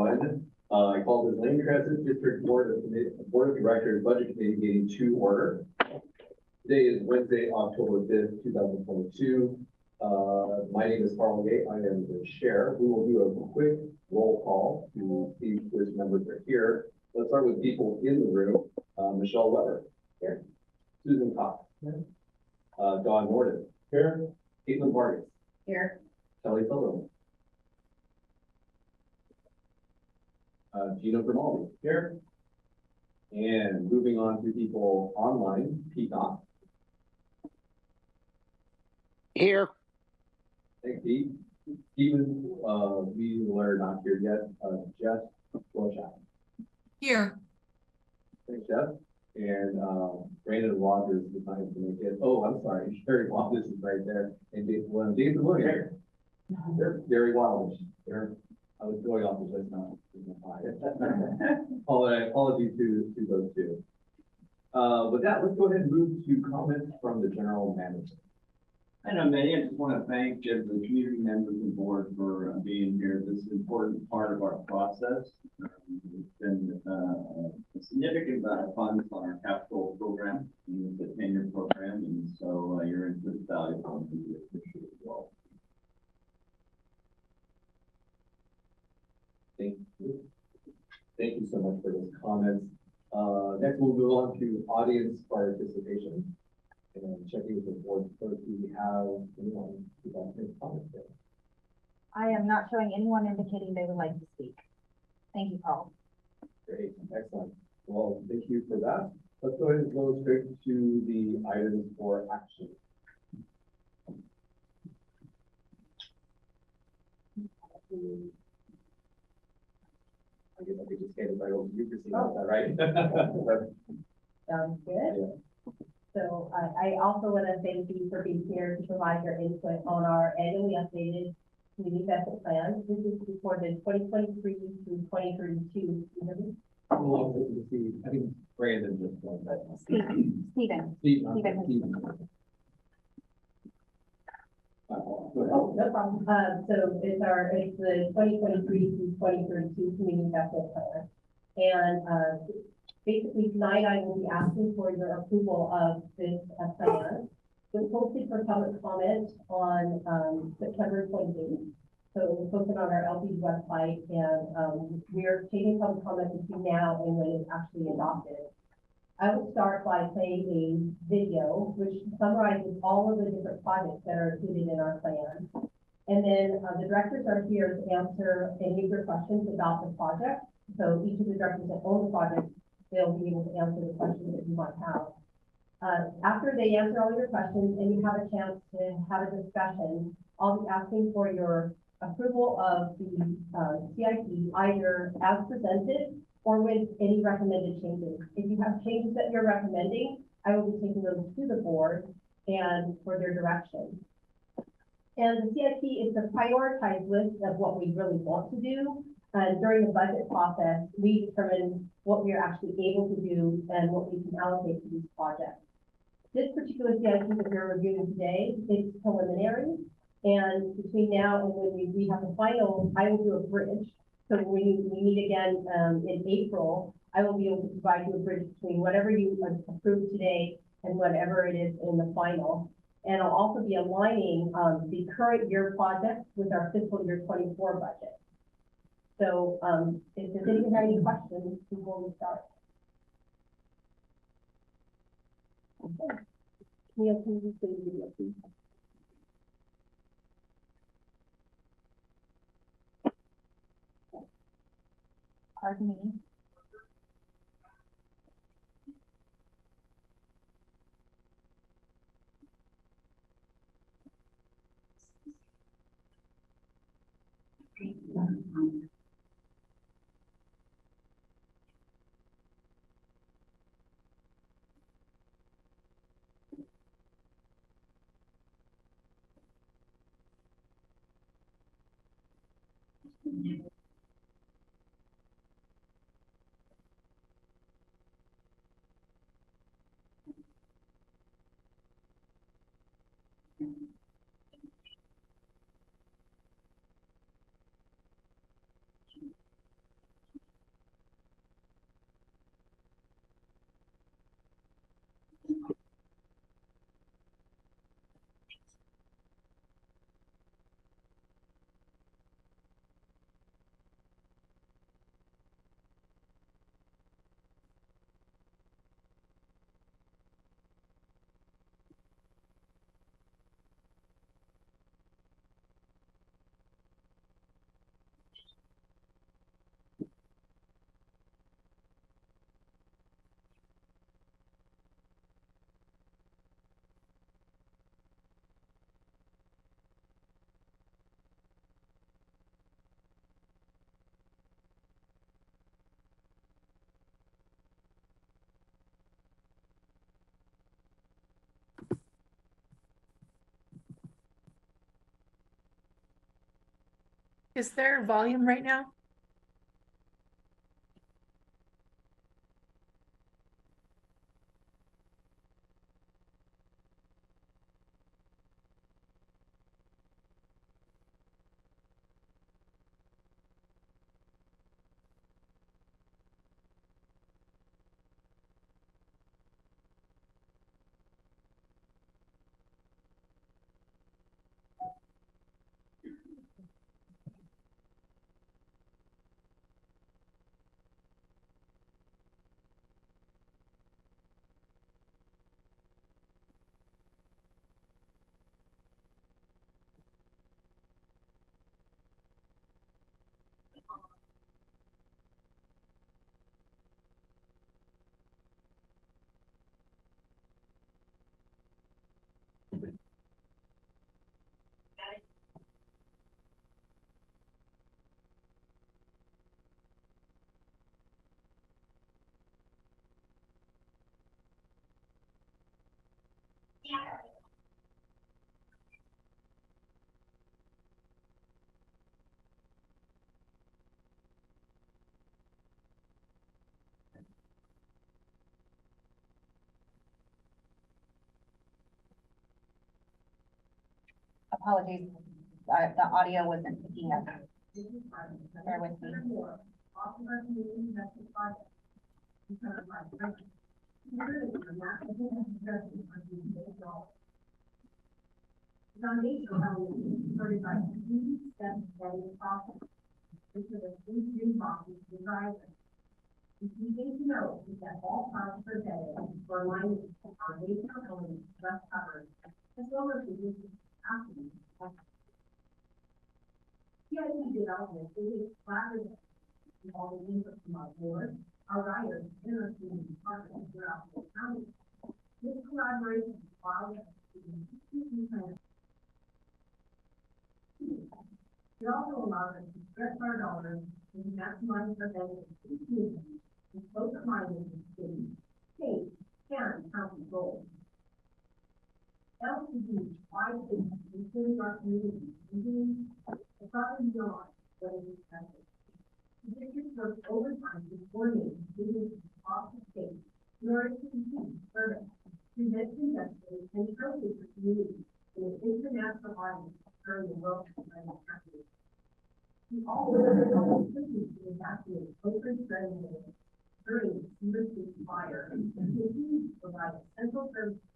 everyone. I call this Lane Crescent District Board of Directors Budget Committee meeting to order. Today is Wednesday, October 5th, 2022. My name is Carl Gate. I am the chair. We will do a quick roll call to see which members are here. Let's start with people in the room. Michelle Weber. Here. Susan Cox. Here. Dawn Norden. Here. Caitlin Vargas. Here. Kelly Sullivan. Gina Grimaldi. Here. And moving on to people online, Peacock. Here. Thanks, Pete. Stephen Wheeler, not here yet. Jeff Rorschach. Here. Thanks, Jeff. And Brandon Rogers is not able to make it. Oh, I'm sorry. Sherry Wallace is right there. And Jason Williams. Here. Gary Wallace. There. I was going off the list now. Apologies to those two. With that, let's go ahead and move to comments from the general manager. I know, Manny, I just want to thank the community members and board for being here. This is an important part of our process. It's been a significant amount of funds on our capital program, and the tenure program, and so your input is valuable, and we appreciate it as well. Thank you. Thank you so much for those comments. Next, we'll move on to audience participation. And checking with the board first, do we have anyone who wants to make comments there? I am not showing anyone indicating they would like to speak. Thank you, Carl. Great, excellent. Well, thank you for that. Let's go ahead and go straight to the items for action. I guess I could just hand it right over to you, Christina. Is that right? Sounds good. Yeah. So I also want to thank you for being here to provide your input on our annually updated community investment plan. This is for the 2023 through 2032 season. Well, let's see. I think Brandon just won that. Stephen. Oh, no problem. So it's the 2023 through 2032 community investment plan. And basically tonight I will be asking for your approval of this plan. It was posted for public comment on September 28th. So it was posted on our LP website, and we are taking public comment between now and when it's actually adopted. I will start by playing a video which summarizes all of the different projects that are included in our plan. And then the directors are here to answer any of your questions about the project. So each of the directors that own the project, they'll be able to answer the questions that you might have. After they answer all your questions and you have a chance to have a discussion, I'll be asking for your approval of the CIP either as presented or with any recommended changes. If you have changes that you're recommending, I will be taking those to the board and for their direction. And the CIP is a prioritized list of what we really want to do. During the budget process, we determine what we are actually able to do and what we can allocate to these projects. This particular CIP that we're reviewing today is preliminary, and between now and when we have the final, I will do a bridge. So when we meet again in April, I will be able to provide you a bridge between whatever you approve today and whatever it is in the final. And I'll also be aligning the current year projects with our fiscal year 24 budget. So if there's anyone have any questions before we start. Okay. Neil, can you please video, please? Pardon me. Is there volume right now? Apologies, the audio wasn't picking up. Bear with me. Foundational elements supported by key steps in the process. This is a three boxes designed. The key thing to know is that all parts are vetted for alignment with foundational elements thus covered, as well as the use of capacity. CIP development is collaborative involving input from our board, our riders, and our community partners throughout the county. This collaboration allows us to plan. It also allows us to stretch our dollars and maximize the benefits to the community and both clients in the city, state, and county goals. LCD wide vision includes our community, including the property beyond what is expected. The district works overtime to coordinate business across the state in order to continue service, prevent congestion, and showcase the community in an international audience during the World Economic Country. We also continue to evacuate open residents during the Cedar Creek fire and continue to provide essential services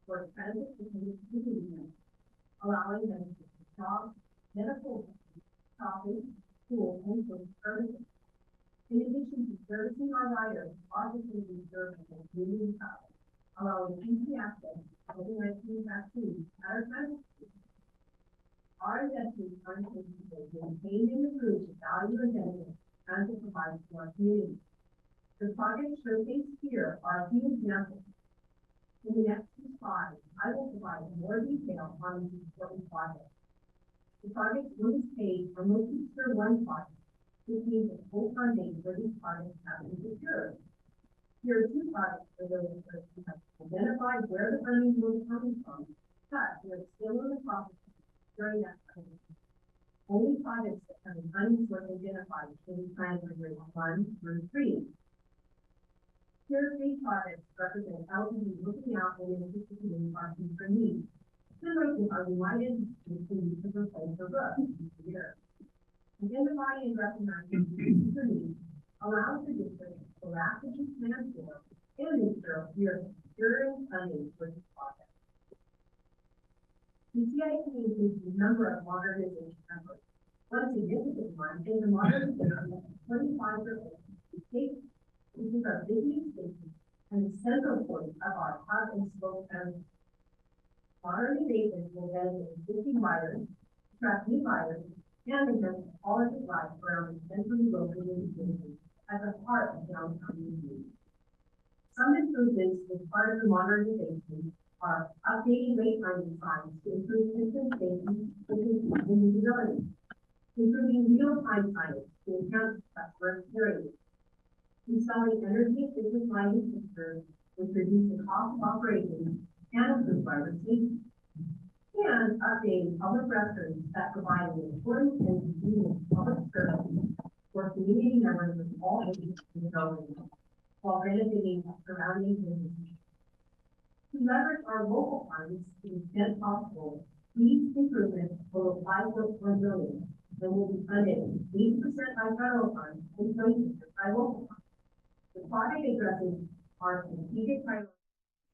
for transit and community, allowing them to shop, medical, shopping, school, and social services. In addition to servicing our riders, our facilities serve as a community hub, allowing easy access to COVID-19 vaccines at our transit stations. Our investments are intended to maintain and improve the value and benefits transit provides to our community. The projects showcased here are a few examples. In the next two slides, I will provide more detail on these important projects. The projects on this page are mostly Tier 1 projects, which means that full funding for these projects have been secured. Tier 2 projects are those that have identified where the funding will be coming from, but we are still in the process during that time. Only projects that have an unemployed identified should be planned for grades 1 through 3. Tier 3 projects represent LCD looking out and anticipating our future needs. Similar to our United continue to replace the roof each year. Identifying and recognizing future needs allows the district to proactively plan for and ensure we are securing funding for this project. The CIP includes a number of modernization efforts. One significant one is the modernization of 25% state, which is our busiest station and the central point of our hub and spoke area. Modernization will benefit existing riders, attract new riders, and enhance the quality of life around the centrally located station as a part of downtown community. Some improvements as part of the modernization are updating wayfinding signs to improve system safety and usability, improving real-time signage to enhance customer experience, installing energy-efficient lighting fixtures which reduce the cost of operations and improve driver safety, and updating public records that provide an important and convenient public service for community members of all ages and government, while benefiting surrounding businesses. To leverage our local funds to the extent possible, these improvements will apply to $1 billion and will be funded 80% by federal funds and 20% by local funds. The project addresses our strategic priorities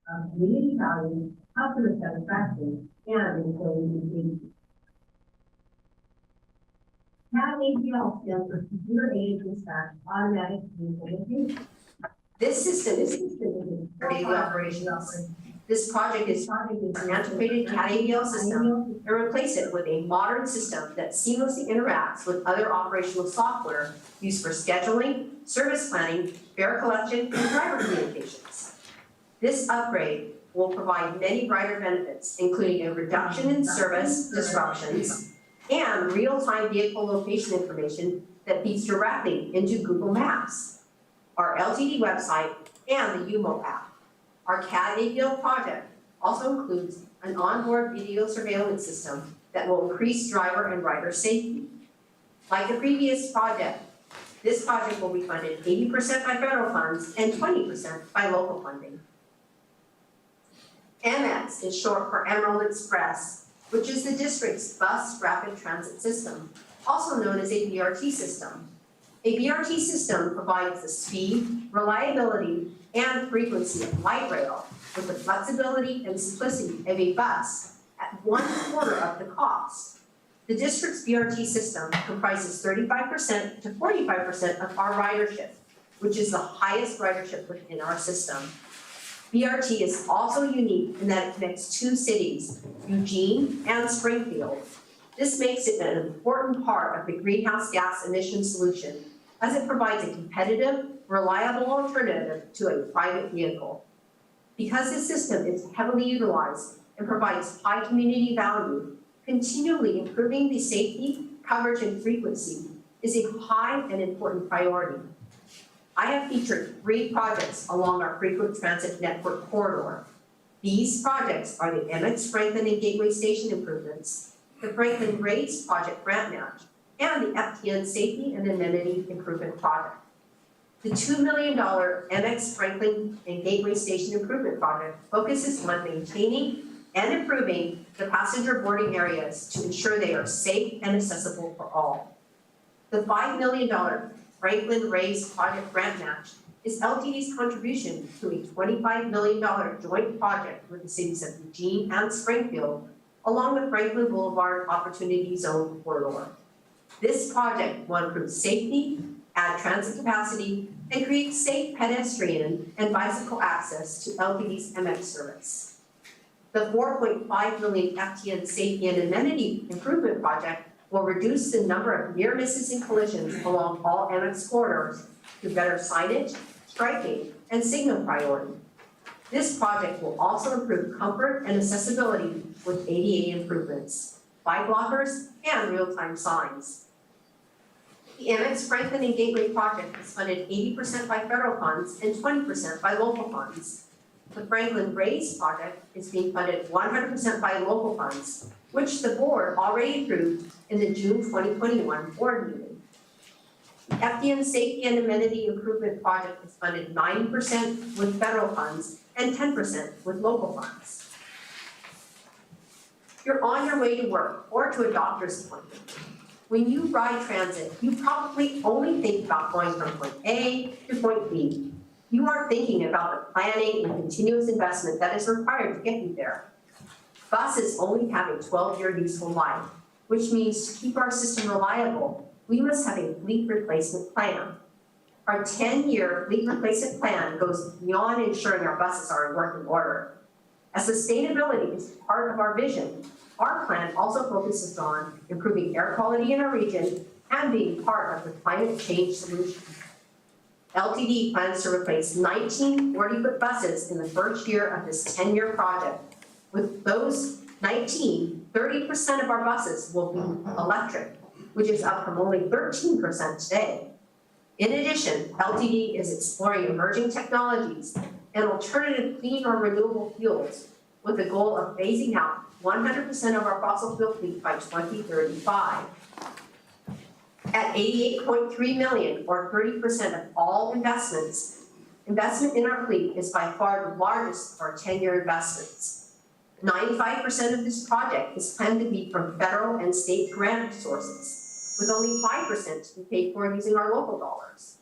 of community value, customer satisfaction, and employee engagement. CAD/APL stands for Computer Aided Dispatch Automatic Implementation. This system is for daily operations. This project is an antiquated CAD/APL system and replace it with a modern system that seamlessly interacts with other operational software used for scheduling, service planning, fare collection, and driver communications. This upgrade will provide many brighter benefits, including a reduction in service disruptions and real-time vehicle location information that feeds directly into Google Maps, our LTD website, and the UMO app. Our CAD/APL project also includes an onboard video surveillance system that will increase driver and rider safety. Like the previous project, this project will be funded 80% by federal funds and 20% by local funding. MX is short for Emerald Express, which is the district's bus rapid transit system, also known as a BRT system. A BRT system provides the speed, reliability, and frequency of light rail with the flexibility and simplicity of a bus at 1/4 of the cost. The district's BRT system comprises 35% to 45% of our ridership, which is the highest ridership within our system. BRT is also unique in that it connects two cities, Eugene and Springfield. This makes it an important part of the greenhouse gas emission solution, as it provides a competitive, reliable alternative to a private vehicle. Because this system is heavily utilized and provides high community value, continually improving the safety, coverage, and frequency is a high and important priority. I have featured 3 projects along our frequent transit network corridor. These projects are the MX Franklin and Gateway Station improvements, the Franklin Race Project grant match, and the FTN Safety and Amenity Improvement Project. The $2 million MX Franklin and Gateway Station Improvement Project focuses on maintaining and improving the passenger boarding areas to ensure they are safe and accessible for all. The $5 million Franklin Race Project grant match is LTD's contribution to a $25 million joint project with the cities of Eugene and Springfield along the Franklin Boulevard Opportunity Zone corridor. This project will improve safety, add transit capacity, and create safe pedestrian and bicycle access to LTD's MX service. The $4.5 million FTN Safety and Amenity Improvement Project will reduce the number of near misses and collisions along all MX corridors through better signage, striping, and signal priority. This project will also improve comfort and accessibility with ADA improvements, bike blockers, and real-time signs. The MX Franklin and Gateway project is funded 80% by federal funds and 20% by local funds. The Franklin Race project is being funded 100% by local funds, which the board already approved in the June 2021 board meeting. The FDN Safety and Amenity Improvement Project is funded 90% with federal funds and 10% with local funds. You're on your way to work or to a doctor's appointment. When you ride transit, you probably only think about going from point A to point B. You aren't thinking about the planning and continuous investment that is required to get you there. Buses only have a 12-year useful life, which means to keep our system reliable, we must have a fleet replacement plan. Our 10-year fleet replacement plan goes beyond ensuring our buses are in working order. As sustainability is part of our vision, our plan also focuses on improving air quality in our region and being part of the climate change solution. LTD plans to replace 19 40-foot buses in the first year of this 10-year project. With those 19, 30% of our buses will be electric, which is up from only 13% today. In addition, LTD is exploring emerging technologies and alternative clean or renewable fuels with the goal of phasing out 100% of our fossil fuel fleet by 2035. At 88.3 million, or 30% of all investment in our fleet is by far the largest of our 10-year investments. 95% of this project is planned to be from federal and state grant sources, with only 5% to be paid for using our local dollars.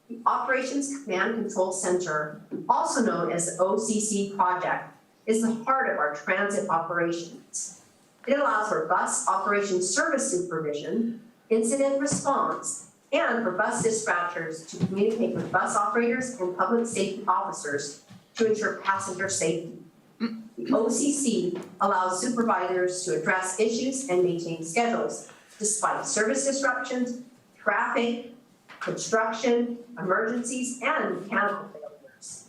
The Operations Command Control Center, also known as the OCC project, is the heart of our transit operations. It allows for bus operation service supervision, incident response, and for bus dispatchers to communicate with bus operators and public safety officers to ensure passenger safety. The OCC allows supervisors to address issues and maintain schedules despite service disruptions, traffic, construction, emergencies, and mechanical failures.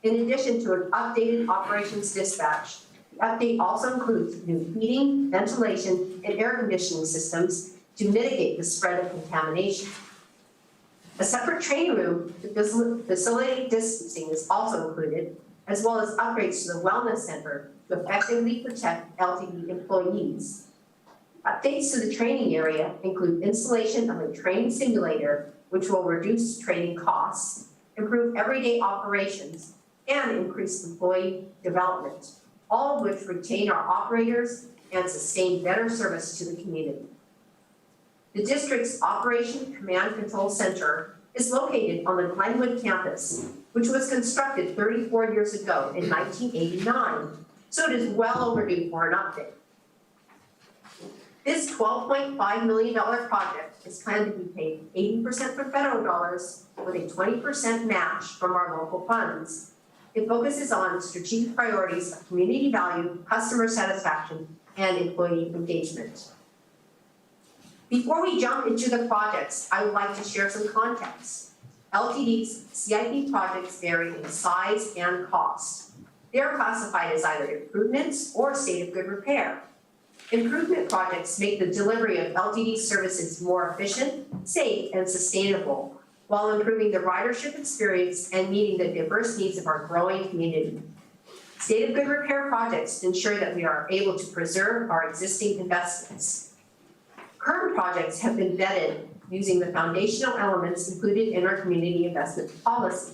In addition to an updated operations dispatch, the update also includes new heating, ventilation, and air conditioning systems to mitigate the spread of contamination. A separate training room to facilitate distancing is also included, as well as upgrades to the wellness center to effectively protect LTD employees. Updates to the training area include installation of a training simulator, which will reduce training costs, improve everyday operations, and increase employee development, all of which retain our operators and sustain better service to the community. The district's Operation Command Control Center is located on the Glenwood campus, which was constructed 34 years ago in 1989, so it is well overdue for an update. This $12.5 million project is planned to be paid 80% from federal dollars with a 20% match from our local funds. It focuses on strategic priorities of community value, customer satisfaction, and employee engagement. Before we jump into the projects, I would like to share some context. LTD's CIP projects vary in size and cost. They are classified as either improvements or state of good repair. Improvement projects make the delivery of LTD services more efficient, safe, and sustainable, while improving the ridership experience and meeting the diverse needs of our growing community. State of good repair projects ensure that we are able to preserve our existing investments. Current projects have been vetted using the foundational elements included in our community investment policy.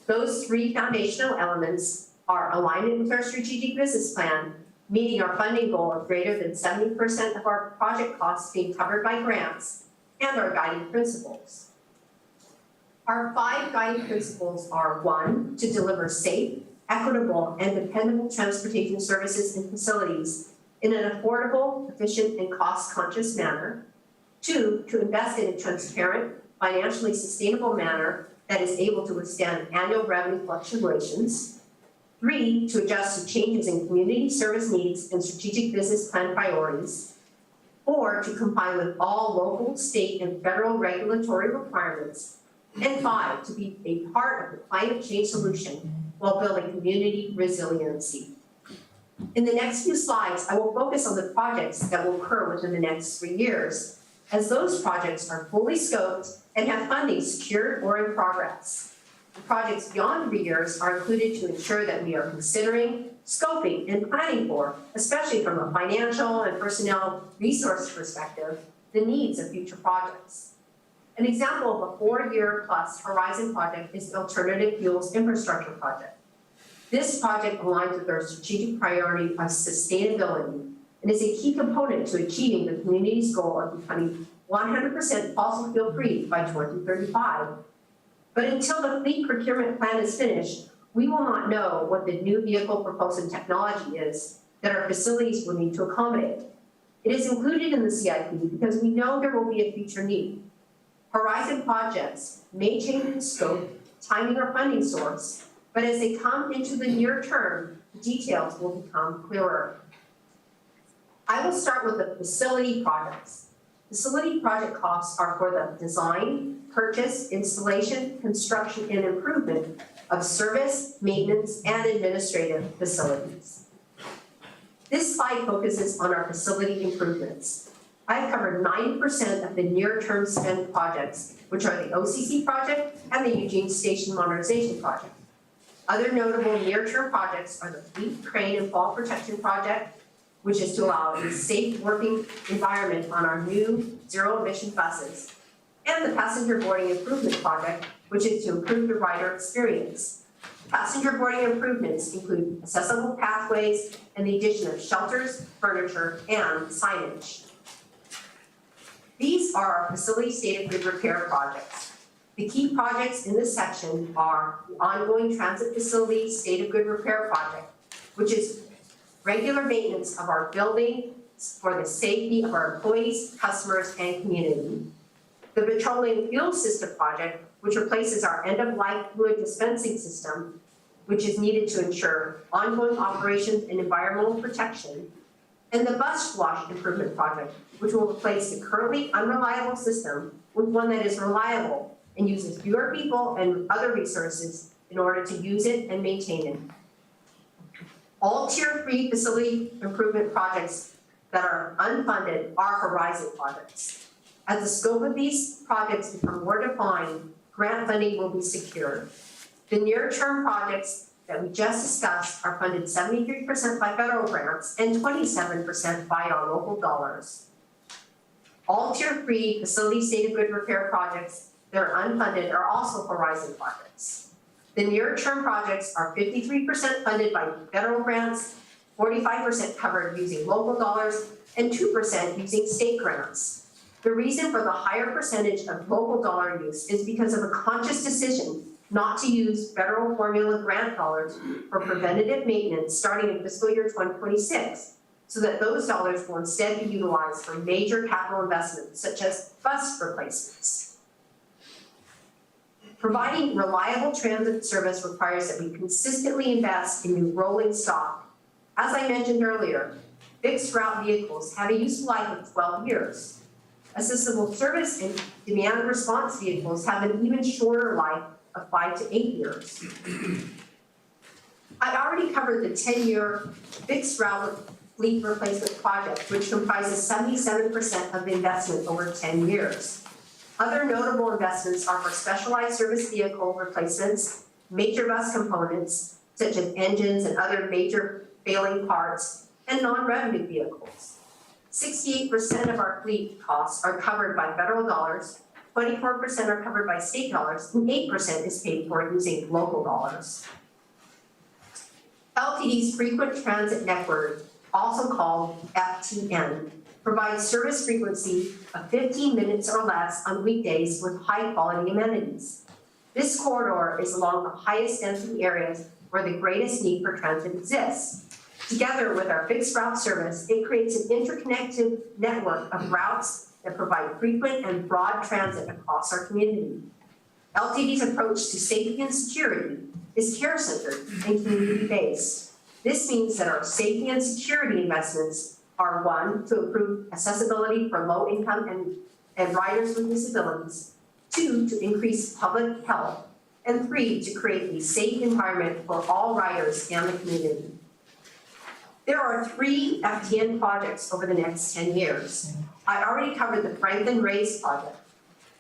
Those three foundational elements are alignment with our strategic business plan, meeting our funding goal of greater than 70% of our project costs being covered by grants, and our guiding principles. Our 5 guiding principles are: 1, to deliver safe, equitable, and dependable transportation services and facilities in an affordable, efficient, and cost-conscious manner. 2, to invest in a transparent, financially sustainable manner that is able to withstand annual revenue fluctuations. 3, to adjust to changes in community service needs and strategic business plan priorities. 4, to comply with all local, state, and federal regulatory requirements. And 5, to be a part of the climate change solution while building community resiliency. In the next few slides, I will focus on the projects that will occur within the next 3 years, as those projects are fully scoped and have funding secured or in progress. The projects beyond 3 years are included to ensure that we are considering, scoping, and planning for, especially from a financial and personnel resource perspective, the needs of future projects. An example of a 4-year-plus Horizon project is the Alternative Fuels Infrastructure Project. This project aligns with our strategic priority of sustainability and is a key component to achieving the community's goal of becoming 100% fossil fuel free by 2035. But until the fleet procurement plan is finished, we will not know what the new vehicle propulsion technology is that our facilities will need to accommodate. It is included in the CIP because we know there will be a future need. Horizon projects may change in scope, timing, or funding source, but as they come into the near term, the details will become clearer. I will start with the facility projects. Facility project costs are for the design, purchase, installation, construction, and improvement of service, maintenance, and administrative facilities. This slide focuses on our facility improvements. I have covered 90% of the near-term spend projects, which are the OCC project and the Eugene Station Modernization Project. Other notable near-term projects are the fleet crane and fall protection project, which is to allow a safe working environment on our new zero-emission buses, and the passenger boarding improvement project, which is to improve the rider experience. Passenger boarding improvements include accessible pathways and the addition of shelters, furniture, and signage. These are our facility state of good repair projects. The key projects in this section are the ongoing transit facility state of good repair project, which is regular maintenance of our building for the safety of our employees, customers, and community. The petroleum fuel system project, which replaces our end-of-life fluid dispensing system, which is needed to ensure ongoing operations and environmental protection. And the bus wash improvement project, which will replace the currently unreliable system with one that is reliable and uses fewer people and other resources in order to use it and maintain it. All Tier 3 facility improvement projects that are unfunded are Horizon projects. As the scope of these projects become more defined, grant funding will be secured. The near-term projects that we just discussed are funded 73% by federal grants and 27% by our local dollars. All Tier 3 facility state of good repair projects that are unfunded are also Horizon projects. The near-term projects are 53% funded by federal grants, 45% covered using local dollars, and 2% using state grants. The reason for the higher percentage of local dollar use is because of a conscious decision not to use federal formula grant dollars for preventative maintenance starting in fiscal year 2026, so that those dollars will instead be utilized for major capital investments such as bus replacements. Providing reliable transit service requires that we consistently invest in new rolling stock. As I mentioned earlier, fixed route vehicles have a useful life of 12 years. Accessible service and demand response vehicles have an even shorter life of 5 to 8 years. I already covered the 10-year fixed route fleet replacement project, which comprises 77% of the investment over 10 years. Other notable investments are for specialized service vehicle replacements, major bus components, such as engines and other major failing parts, and non-revenue vehicles. 68% of our fleet costs are covered by federal dollars, 24% are covered by state dollars, and 8% is paid for using local dollars. LTD's Frequent Transit Network, also called FTN, provides service frequency of 15 minutes or less on weekdays with high-quality amenities. This corridor is along the highest density areas where the greatest need for transit exists. Together with our fixed route service, it creates an interconnected network of routes that provide frequent and broad transit across our community. LTD's approach to safety and security is care-centered and community-based. This means that our safety and security investments are 1, to improve accessibility for low-income and riders with disabilities, 2, to increase public health, and 3, to create a safe environment for all riders and the community. There are 3 FTN projects over the next 10 years. I already covered the Franklin Race project.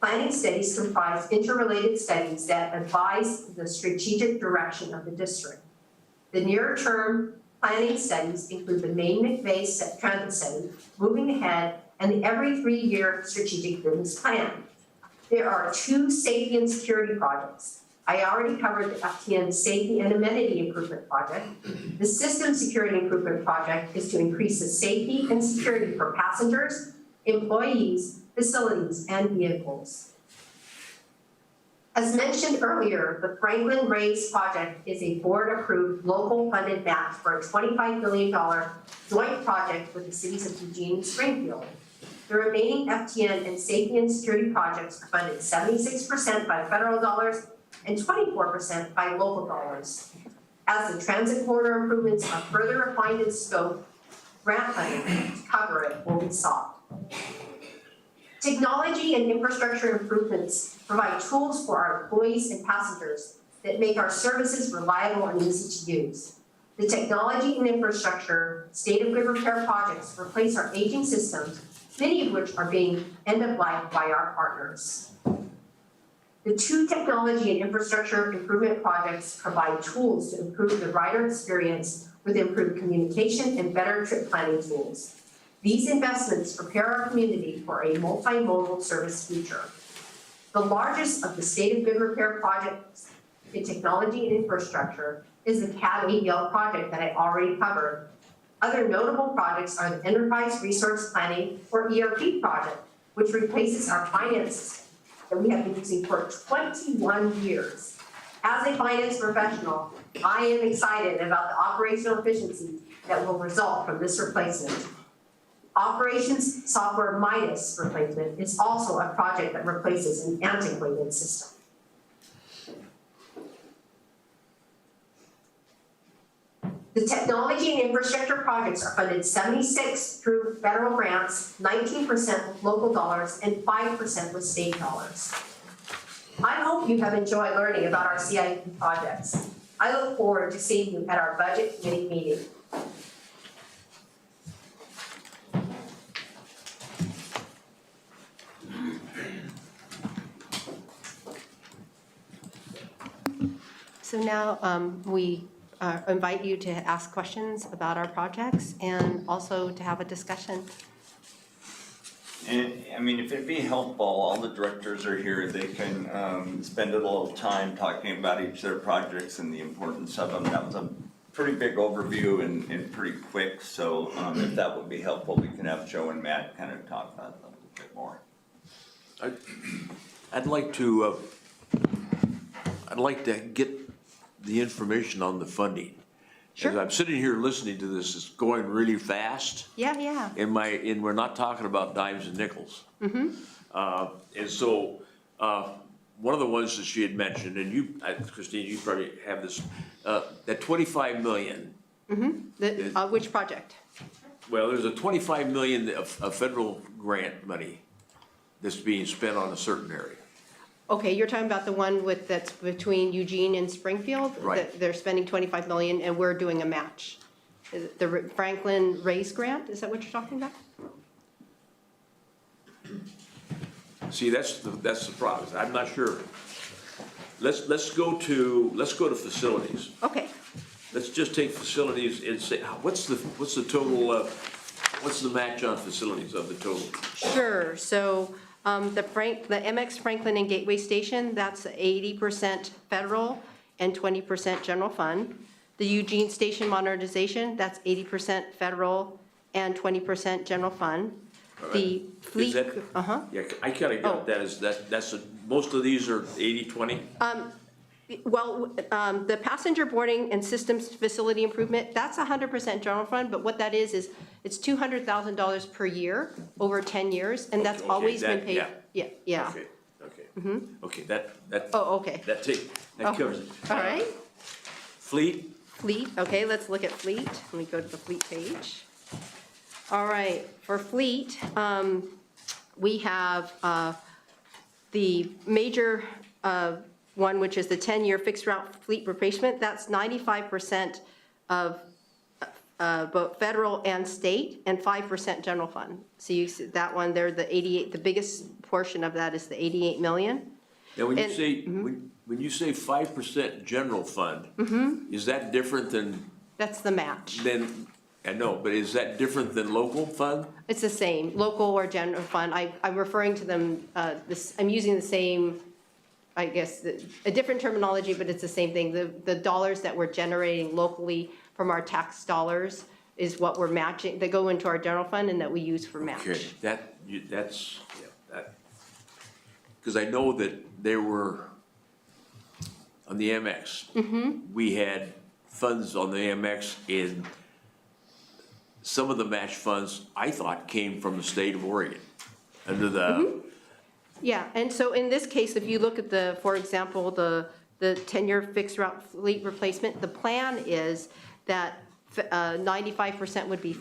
Planning studies comprise interrelated studies that advise the strategic direction of the district. The near-term planning studies include the Maine McVeigh Transit Study, Moving Ahead, and the every 3-year strategic business plan. There are 2 safety and security projects. I already covered the FTN Safety and Amenity Improvement Project. The System Security Improvement Project is to increase the safety and security for passengers, employees, facilities, and vehicles. As mentioned earlier, the Franklin Race project is a board-approved, local funded match for a $25 billion joint project with the cities of Eugene and Springfield. The remaining FTN and safety and security projects are funded 76% by federal dollars and 24% by local dollars. As the transit corridor improvements are further refined in scope, grant funding to cover it will be sought. Technology and infrastructure improvements provide tools for our employees and passengers that make our services reliable and easy to use. The technology and infrastructure state-of-good repair projects replace our aging systems, many of which are being end-of-life by our partners. The two technology and infrastructure improvement projects provide tools to improve the rider experience with improved communication and better trip planning tools. These investments prepare our community for a multimodal service future. The largest of the State of Good Repair projects in technology and infrastructure is the CAB ABL project that I already covered. Other notable projects are the Enterprise Resource Planning, or ERP project, which replaces our finance that we have been using for 21 years. As a finance professional, I am excited about the operational efficiency that will result from this replacement. Operations Software Midas replacement is also a project that replaces an antiquated system. The technology and infrastructure projects are funded 76% through federal grants, 19% with local dollars, and 5% with state dollars. I hope you have enjoyed learning about our CIP projects. I look forward to seeing you at our budget committee meeting. So now we invite you to ask questions about our projects and also to have a discussion. And, I mean, if it'd be helpful, all the directors are here, they can spend a little time talking about each of their projects and the importance of them. That was a pretty big overview and pretty quick, so if that would be helpful, we can have Joe and Matt kind of talk about them a little bit more. I'd like to get the information on the funding. Sure. As I'm sitting here listening to this, it's going really fast. Yeah. And we're not talking about dimes and nickels. Mm-hmm. And so, one of the ones that she had mentioned, and you, Christine, you probably have this, that 25 million. Mm-hmm. Which project? Well, there's a 25 million of federal grant money that's being spent on a certain area. Okay, you're talking about the one that's between Eugene and Springfield? Right. They're spending 25 million and we're doing a match. The Franklin Race Grant, is that what you're talking about? See, that's the problem. I'm not sure. Let's go to facilities. Okay, Let's just take facilities and say, what's the total, what's the match on facilities of the total? sure. So the MX Franklin and Gateway Station, that's 80% federal and 20% general fund. The Eugene Station modernization, that's 80% federal and 20% general fund. All right. The fleet, Is that- Yeah, I kind of got that. Most of these are 80-20? well, the passenger boarding and systems facility improvement, that's 100% general fund, but what that is it's $200,000 per year over 10 years, and that's Okay, always been that- paid. Yeah. Okay. Okay, that Oh, okay. that covers it. All right. Fleet, Fleet, okay, let's look at fleet. Let me go to the fleet page. All right, for fleet, we have the major one, which is the 10-year fixed route fleet replacement. That's 95% of both federal and state, and 5% general fund. So you see that one there, the biggest portion of that is the 88 million. now when you And- say, when you say 5% general fund, is that different That's the match. than, I know, but is that different than local fund? It's the same, local or general fund. I'm referring to them, I'm using the same, I guess, a different terminology, but it's the same thing. The dollars that we're generating locally from our tax dollars is what we're matching, that go into our general fund and that we use for match. Okay, because I know that there were, on the MX, we had funds on the MX in, some of the match funds, I thought, came from the state of Oregon, under the, Yeah, and so in this case, if you look at for example, the 10-year fixed route fleet replacement, the plan is that 95% would be,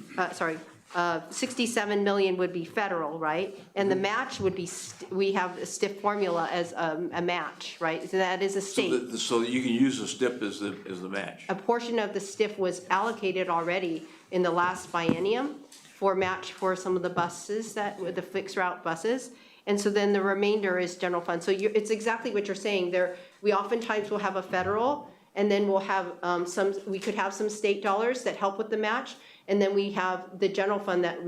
67 million would be federal, right? And the match would be, we have a STIF formula as a match, right? So that is a state. so you can use the STIP as the match. A portion of the STIF was allocated already in the last biennium for match for some of the buses the fixed route buses. And so then the remainder is general fund. So it's exactly what you're saying. We oftentimes will have a federal, and then we'll have we could have some state dollars that help with the match. And then we have the general fund that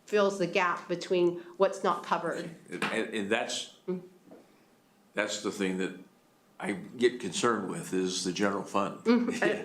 fills the gap between what's not covered. And that's the thing that I get concerned with, is the general fund.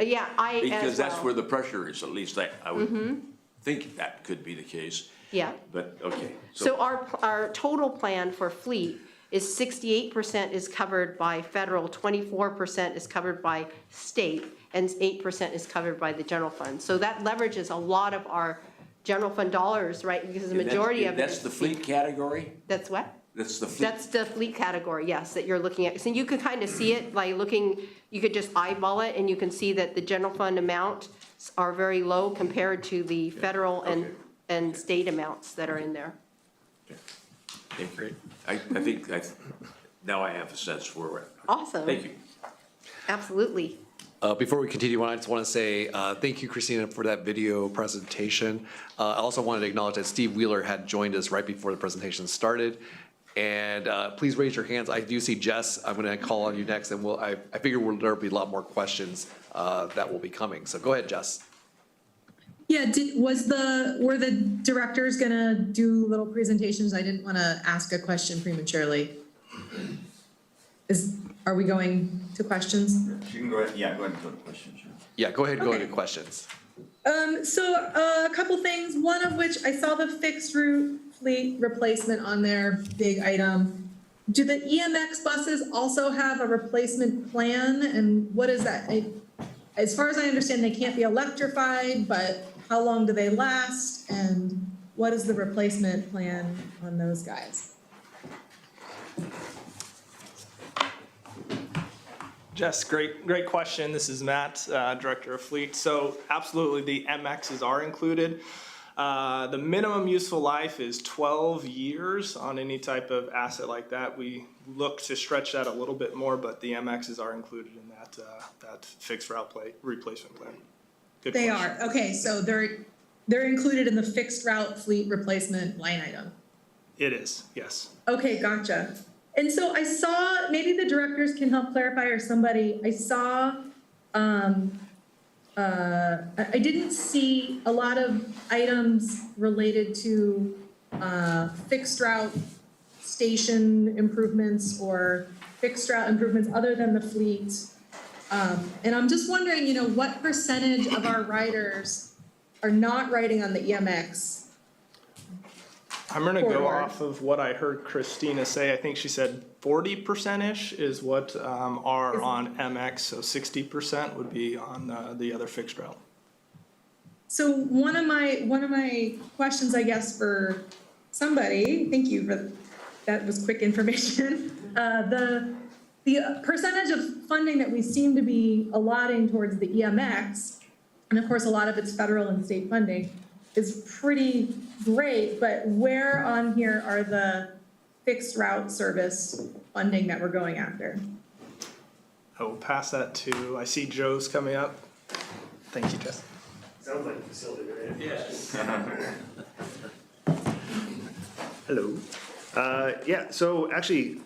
Yeah, I as Because that's well. where the pressure is, at least I would think that could be the case. Yeah. But, okay. So our total plan for fleet is 68% is covered by federal, 24% is covered by state, and 8% is covered by the general fund. So that leverages a lot of our general fund dollars, right? Because the majority of it That's is. the fleet category? That's what? That's the fleet? That's the fleet category, yes, that you're looking at. So you could kind of see it by looking, you could just eyeball it, and you can see that the general fund amounts are very low compared to the federal and state amounts that are in there. Okay, great. I think now I have a sense for where we're at. Awesome. Thank you. Absolutely. Before we continue on, I just want to say thank you, Christina, for that video presentation. I also wanted to acknowledge that Steve Wheeler had joined us right before the presentation started. And please raise your hands. I do see Jess. I'm going to call on you next, and I figure there'll be a lot more questions that will be coming. So go ahead, Jess. Yeah, were the directors gonna do little presentations? I didn't wanna ask a question prematurely. Are we going to questions? You can go ahead, yeah, go ahead and go to questions. Sure. Yeah, go ahead and go Okay. into questions. So a couple things, one of which I saw the fixed route fleet replacement on their big item. Do the EMX buses also have a replacement plan, and what is that? As far as I understand, they can't be electrified, but how long do they last, and what is the replacement plan on those guys? Jess, great question. This is Matt, Director of Fleet. So absolutely, the MXs are included. The minimum useful life is 12 years on any type of asset like that. We look to stretch that a little bit more, but the MXs are included in that fixed route replacement plan. Good They question. are, okay, so they're included in the fixed route fleet replacement line item. It is, yes. Okay, gotcha. And so I saw, maybe the directors can help clarify, or somebody, I saw, I didn't see a lot of items related to fixed route station improvements or fixed route improvements other than the fleet. And I'm just wondering, what percentage of our riders are not riding on the EMX? I'm gonna go Forward. off of what I heard Christina say. I think she said 40%-ish is what are on MX, so 60% would be on the other fixed route. So one of my questions, I guess, for somebody, thank you for that was quick information. The percentage of funding that we seem to be allotting towards the EMX, and of course a lot of it's federal and state funding, is pretty great, but where on here are the fixed route service funding that we're going after? I will pass that to, I see Joe's coming up. Thank you, Jess. Sounds like facility, right? Yes. Hello. Yeah, so actually,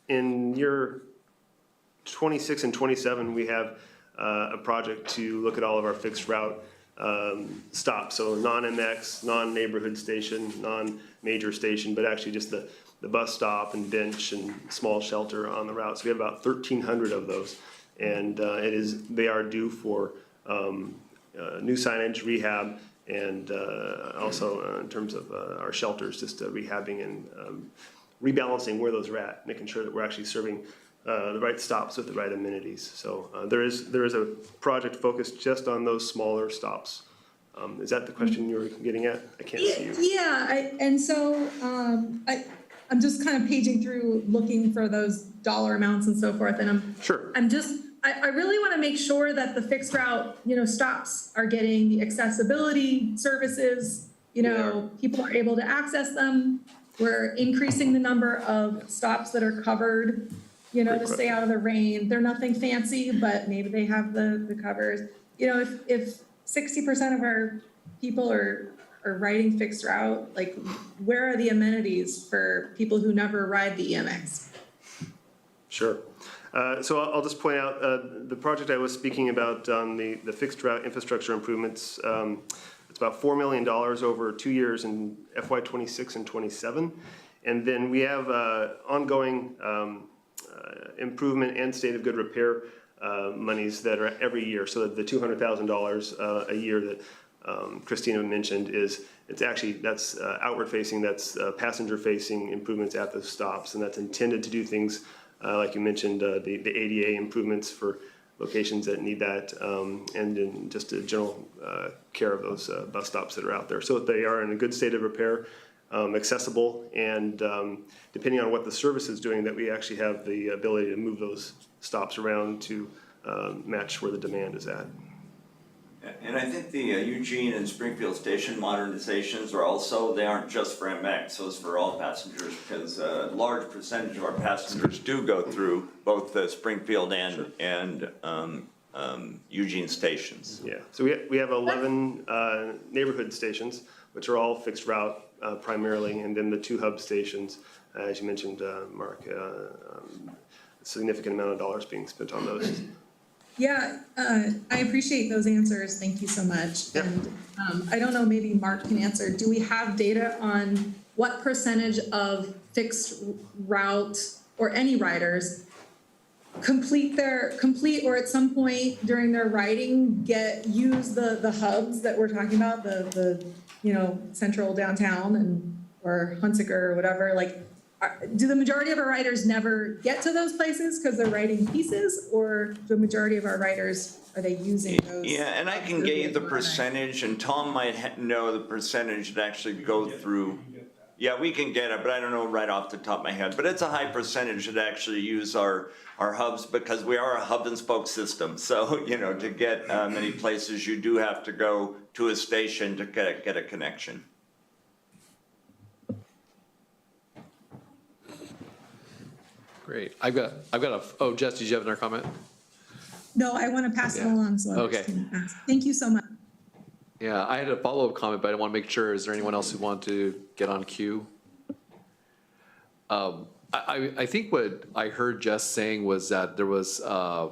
in year 26 and 27, we have a project to look at all of our fixed route stops. So non-MX, non-neighborhood station, non-major station, but actually just the bus stop and bench and small shelter on the route. So we have about 1,300 of those. And they are due for new signage, rehab, and also in terms of our shelters, just rehabbing and rebalancing where those are at, making sure that we're actually serving the right stops with the right amenities. So there is a project focused just on those smaller stops. Is that the question you were getting at? I can't see you. Yeah, I'm just kind of paging through, looking for those dollar amounts and so forth, and I really want to make sure that the fixed route, stops are getting the accessibility services, people are able to access them. We're increasing the number of stops that are covered, to stay out of the rain. They're nothing fancy, but maybe they have the covers. If 60% of our people are are riding fixed route, like where are the amenities for people who never ride the EMX? Sure. So I'll just point out, the project I was speaking about on the fixed route infrastructure improvements, it's about $4 million over 2 years in FY '26 and '27. And then we have ongoing improvement and state of good repair monies that are every year. So the $200,000 a year that Christina mentioned it's actually, that's outward facing, that's passenger facing improvements at the stops. And that's intended to do things like you mentioned, the ADA improvements for locations that need that, and in just a general care of those bus stops that are out there. So they are in a good state of repair, accessible, and depending on what the service is doing, that we actually have the ability to move those stops around to match where the demand is at. And I think the Eugene and Springfield station modernizations are also, they aren't just for MX, those for all passengers, because a large percentage of our passengers do go through both the Springfield and Eugene stations. Yeah, so we have 11 neighborhood stations, which are all fixed route primarily, and then the 2 hub stations, as you mentioned, Mark, a significant amount of dollars being spent on those. Yeah, I appreciate those answers. Thank you so much. Yep. And I don't know, maybe Mark can answer. Do we have data on what percentage of fixed route or any riders complete or at some point during their riding use the hubs that we're talking about, the central downtown and or Hunsaker or whatever? Like, do the majority of our riders never get to those places because they're riding pieces, or the majority of our riders, are they using those? Yeah, and I can get you the percentage, and Tom might know the percentage that actually go through. Yeah, we can get it, but I don't know right off the top of my head. But it's a high percentage that actually use our hubs, because we are a hub and spoke system. So, to get many places, you do have to go to a station to get a connection. Great. I've got oh, Jess, did you have another comment? No, I want to pass it along so others can ask. Thank you so much. Yeah, I had a follow-up comment, but I want to make sure, is there anyone else who want to get on queue? I think what I heard Jess saying was that there was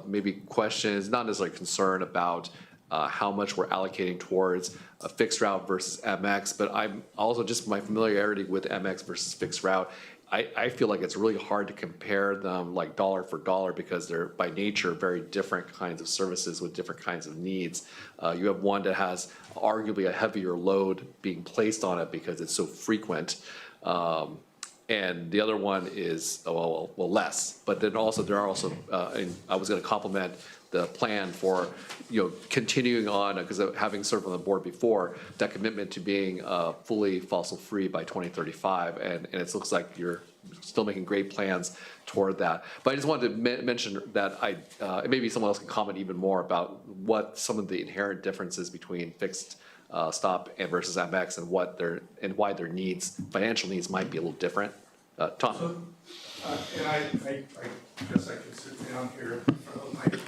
maybe questions, not necessarily concern about how much we're allocating towards a fixed route versus MX, but I'm also just my familiarity with MX versus fixed route. I feel like it's really hard to compare them like dollar for dollar, because they're by nature very different kinds of services with different kinds of needs. You have one that has arguably a heavier load being placed on it because it's so frequent. And the other one is, well, less. But then also, there are also, and I was going to compliment the plan for, continuing on, because having served on the board before, that commitment to being fully fossil-free by 2035. And it looks like you're still making great plans toward that. But I just wanted to mention that maybe someone else can comment even more about what some of the inherent differences between fixed stop and versus MX and why their financial needs might be a little different. Tom. So, and I guess I can sit down here in front of the mic.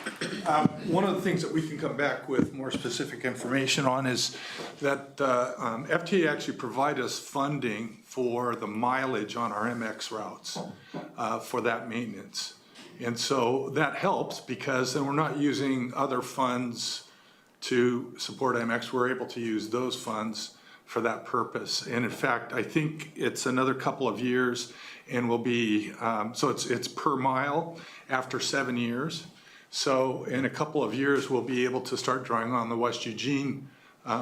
One of the things that we can come back with more specific information on is that FTA actually provide us funding for the mileage on our MX routes for that maintenance. And so that helps, because then we're not using other funds to support MX. We're able to use those funds for that purpose. And in fact, I think it's another couple of years and will be, so it's per mile after 7 years. So in a couple of years, we'll be able to start drawing on the West Eugene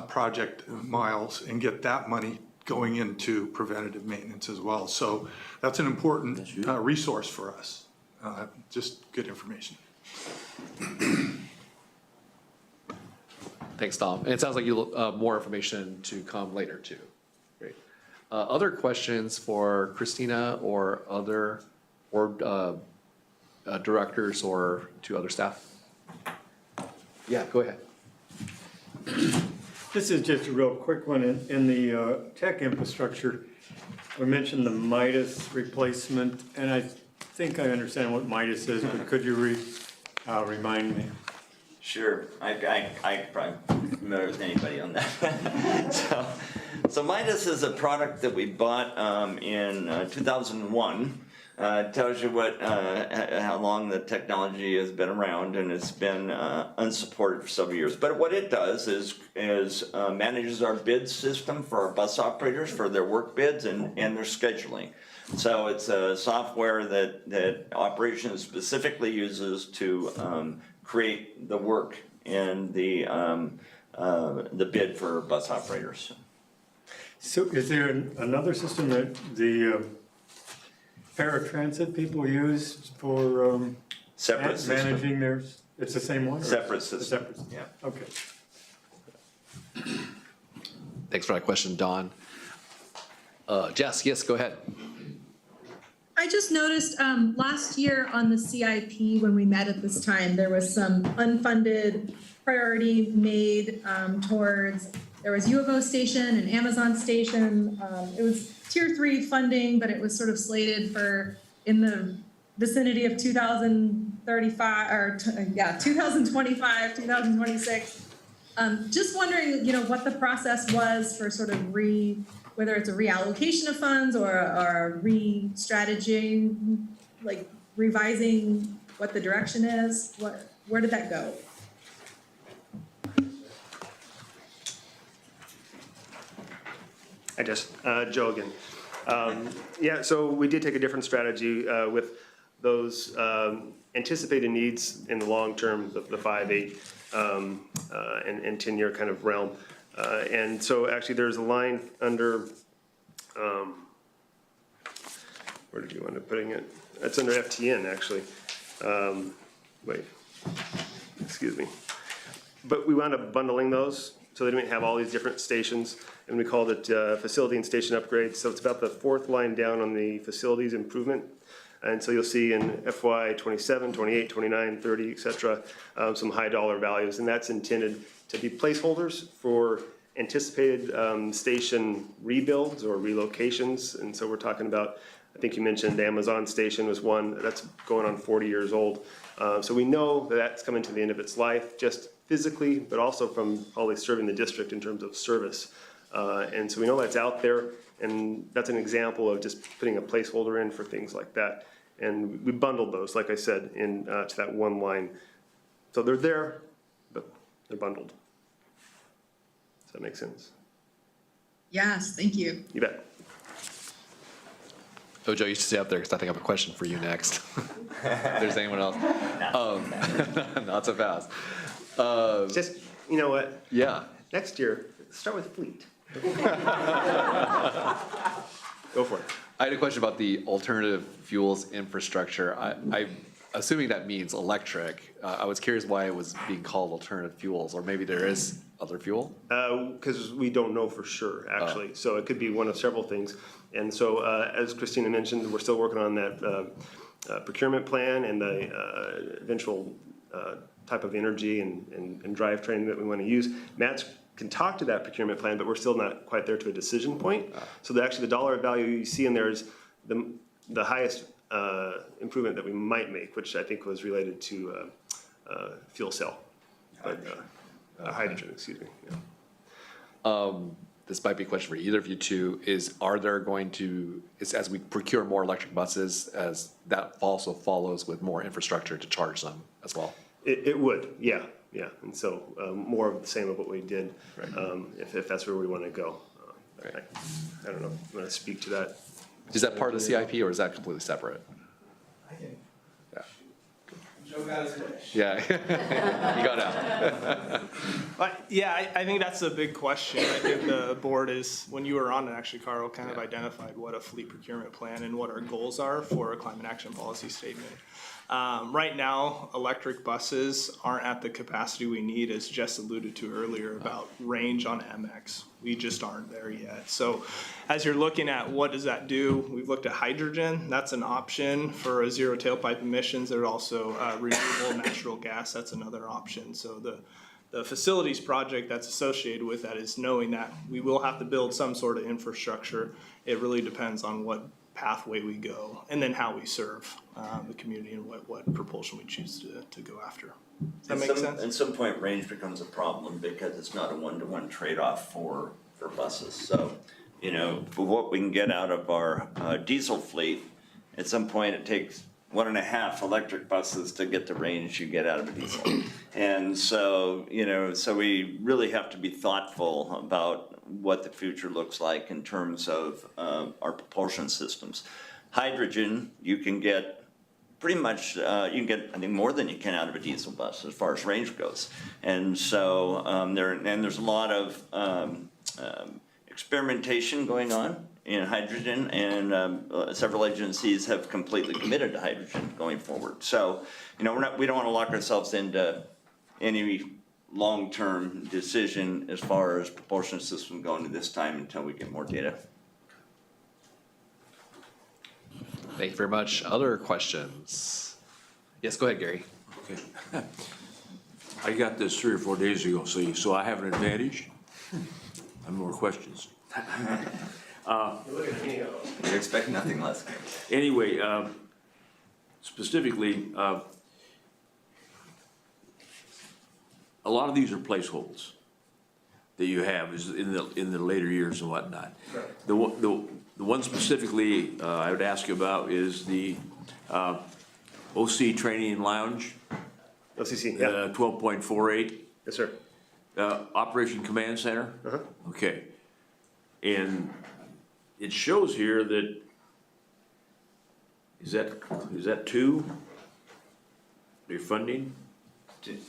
project miles and get that money going into preventative maintenance as well. So that's an important resource for us. Just good information. Thanks, Tom. And it sounds like you more information to come later too. Great. Other questions for Christina or other directors or to other staff? Yeah, go ahead. This is just a real quick one. In the tech infrastructure, we mentioned the Midas replacement, and I think I understand what Midas is, but could you remind me? Sure, I probably familiar with anybody on that. So, So Midas is a product that we bought in 2001. Tells you what how long the technology has been around, and it's been unsupported for several years. But what it does is manages our bid system for our bus operators for their work bids and their scheduling. So it's a software that operations specifically uses to create the work in the bid for bus operators. So is there another system that the paratransit people use for Separate system. managing theirs? It's the same one? or Separate it's a system. Separate system, Yeah. okay. Thanks for that question, Don. Jess, yes, go ahead. I just noticed last year on the CIP, when we met at this time, there was some unfunded priority made towards, there was U of O station and Amazon station. It was tier 3 funding, but it was sort of slated for in the vicinity of 2035 or 2025, 2026. Just wondering, what the process was for sort of whether it's a reallocation of funds or a re-strategy, like revising what the direction is. Where did that go? I just, Joe again. Yeah, so we did take a different strategy with those anticipated needs in the long term, the 5, 8, and 10-year kind of realm. And so actually there's a line under, where did you end up putting it? That's under FTN, actually. Wait, excuse me. But we wound up bundling those so they didn't have all these different stations, and we called it facility and station upgrades. So it's about the 4th line down on the facilities improvement. And so you'll see in FY 27, 28, 29, 30, et cetera, some high dollar values. And that's intended to be placeholders for anticipated station rebuilds or relocations. And so we're talking about, I think you mentioned the Amazon station was one that's going on 40 years old. So we know that that's coming to the end of its life, just physically, but also from probably serving the district in terms of service. And so we know that's out there, and that's an example of just putting a placeholder in for things like that. And we bundled those, like I said, in to that one line. So they're there, but they're bundled. Does that make sense? Yes, thank you. You bet. Oh, Joe, you should stay up there because I think I have a question for you next. If there's anyone else. Not so fast. Just, you know what? Yeah. Next year, start with fleet. Go for it. I had a question about the alternative fuels infrastructure. I'm assuming that means electric. I was curious why it was being called alternative fuels, or maybe there is other fuel? Because we don't know for sure, actually. So it could be one of several things. And so, as Christina mentioned, we're still working on that procurement plan and the eventual type of energy and drivetrain that we want to use. Matt's can talk to that procurement plan, but we're still not quite there to a decision point. So actually the dollar value you see in there is the highest improvement that we might make, which I think was related to fuel cell, hydrogen, excuse me. Yeah. This might be a question for either of you two, are there going to, as we procure more electric buses, as that also follows with more infrastructure to charge them as well? It would, yeah. Yeah, and so more of the same of what we did, if that's where we want to go. I don't know, I'm going to speak to that. Is that part of the CIP or is that completely separate? I can. Yeah. Joe got his wish. Yeah, you got out. Yeah, I think that's a big question. I think the board is, when you were on it, actually, Carl, kind of identified what a fleet procurement plan and what our goals are for a climate action policy statement. Right now, electric buses aren't at the capacity we need, as Jess alluded to earlier about range on MX. We just aren't there yet. So as you're looking at what does that do, we've looked at hydrogen. That's an option for a zero tailpipe emissions. There's also renewable natural gas. That's another option. So the facilities project that's associated with that is knowing that we will have to build some sort of infrastructure. It really depends on what pathway we go and then how we serve the community and what propulsion we choose to go after. Does that make sense? At some point, range becomes a problem because it's not a one-to-one trade-off for for buses. So, you know, for what we can get out of our diesel fleet, at some point it takes 1.5 electric buses to get the range you get out of a diesel. And so, you know, so we really have to be thoughtful about what the future looks like in terms of our propulsion systems. Hydrogen, you can get pretty much, you can get, I think, more than you can out of a diesel bus as far as range goes. And so there's a lot of experimentation going on in hydrogen, and several agencies have completely committed to hydrogen going forward. So, you know, we don't want to lock ourselves into any long-term decision as far as propulsion system going to this time until we get more data. Thank you very much. Other questions? Yes, go ahead, Gary. Okay. I got this 3 or 4 days ago, so I have an advantage. I have more questions. We expect nothing less. Anyway, specifically, a lot of these are placeholders that you have is in the later years and whatnot. The one specifically I would ask you about is the OC Training Lounge. OCC, yeah. 12.48. Yes, sir. Operation Command Center? Okay. And it shows here that, is that 2? Your funding?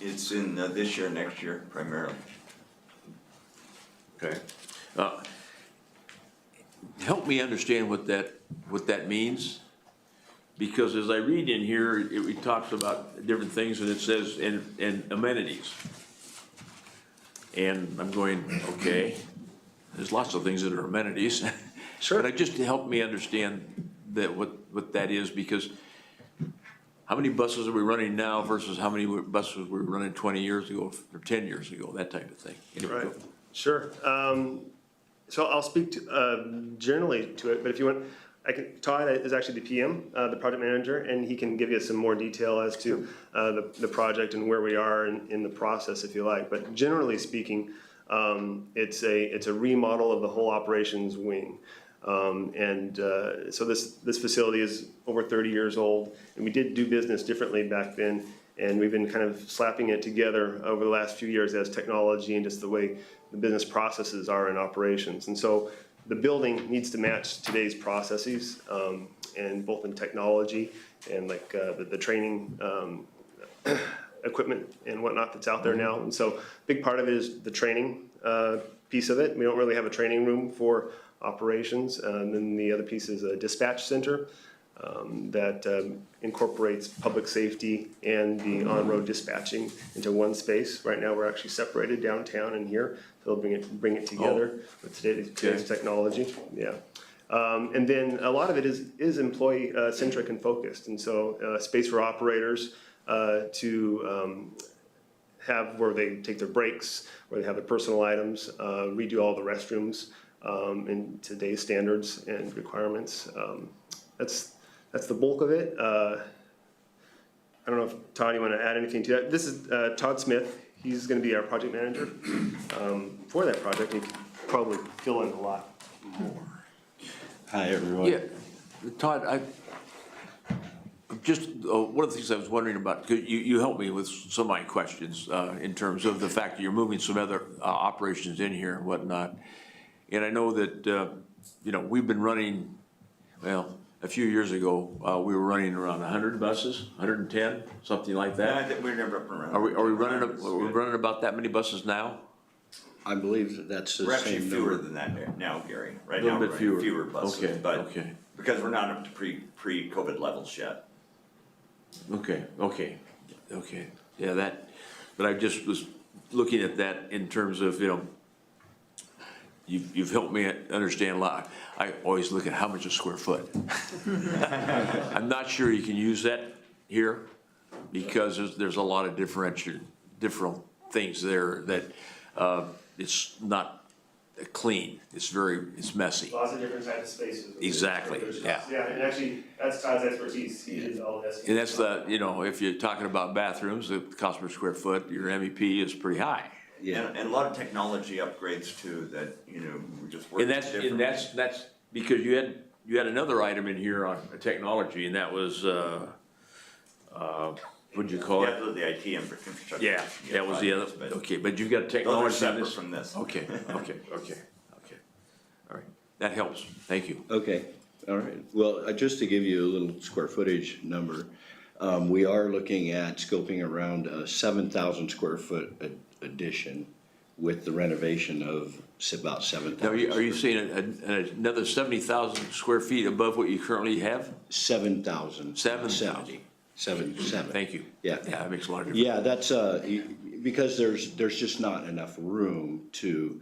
It's in this year, next year primarily. Okay. Help me understand what that means, because as I read in here, it talks about different things, and it says and amenities. And I'm going, okay, there's lots of things that are amenities. Sure. But just to help me understand what that is, because how many buses are we running now versus how many buses were we running 20 years ago or 10 years ago, that type of thing. Anyway, Right. Sure. So I'll speak to, generally to it, but if you want, Todd is actually the PM, the project manager, and he can give you some more detail as to the project and where we are in the process, if you like. But generally speaking, it's a remodel of the whole operations wing. So this facility is over 30 years old, and we did do business differently back then, and we've been kind of slapping it together over the last few years as technology and just the way the business processes are in operations. And so the building needs to match today's processes, and both in technology and like the training equipment and whatnot that's out there now. And so a big part of it is the training piece of it. We don't really have a training room for operations. And then the other piece is a dispatch center that incorporates public safety and the on-road dispatching into one space. Right now, we're actually separated downtown and here. So they'll bring it together with today's technology. Yeah. And then a lot of it is employee centric and focused. And so space for operators to have where they take their breaks, where they have their personal items, redo all the restrooms in today's standards and requirements. That's the bulk of it. I don't know if Todd, you want to add anything to that? This is Todd Smith. He's going to be our project manager for that project. He could probably fill in a lot more. Hi, everyone. yeah, Todd, one of the things I was wondering about, 'cause you helped me with some of my questions in terms of the fact that you're moving some other operations in here and whatnot. And I know that, we've been running, well, a few years ago, we were running around 100 buses, 110, something like that. I think we're never up around. Are we running about that many buses now? I believe that's the We're actually same fewer number. than that now, Gary. Right Little now, bit we're fewer. fewer buses, Okay, but okay. because we're not up to pre-COVID levels yet. Okay. Yeah, but I just was looking at that in terms of, you've helped me understand a lot. I always look at how much a square foot. I'm not sure you can use that here because there's a lot of different things there that it's not clean. It's messy. Lots of different types of spaces. Exactly, yeah. Yeah, and actually, that's Todd's expertise. He did all this. And that's if you're talking about bathrooms, the cost per square foot, your MEP is pretty high. Yeah. And a lot of technology upgrades too, that, you know, we just work And differently. that's because you had another item in here on technology, and that was, what'd you call it? Yeah, the IT infrastructure. Yeah, that was the other, but okay, but you've got Those are technology in separate this? from this. Okay. All right, that helps, thank you. Okay, all right. Well, just to give you a little square footage number, we are looking at scoping around a 7,000 square foot addition with the renovation of about 7,000. Now, are you saying another 70,000 square feet above what you currently have? 7,000. 7,000. 7. Thank you. Yeah. Yeah, that makes a lot of difference. Yeah, that's, because there's just not enough room to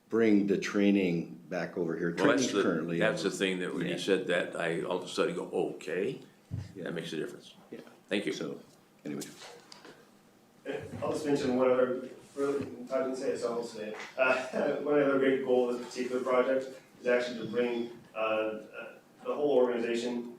bring the training back over here. Well, Training's currently. that's the thing that when you Yeah. said that, I all of a sudden go, okay, that makes a difference. Yeah. Thank you. So, anyway. I'll just mention one other, really, I didn't say it, so I'll say it. One other great goal of this particular project is actually to bring the whole organization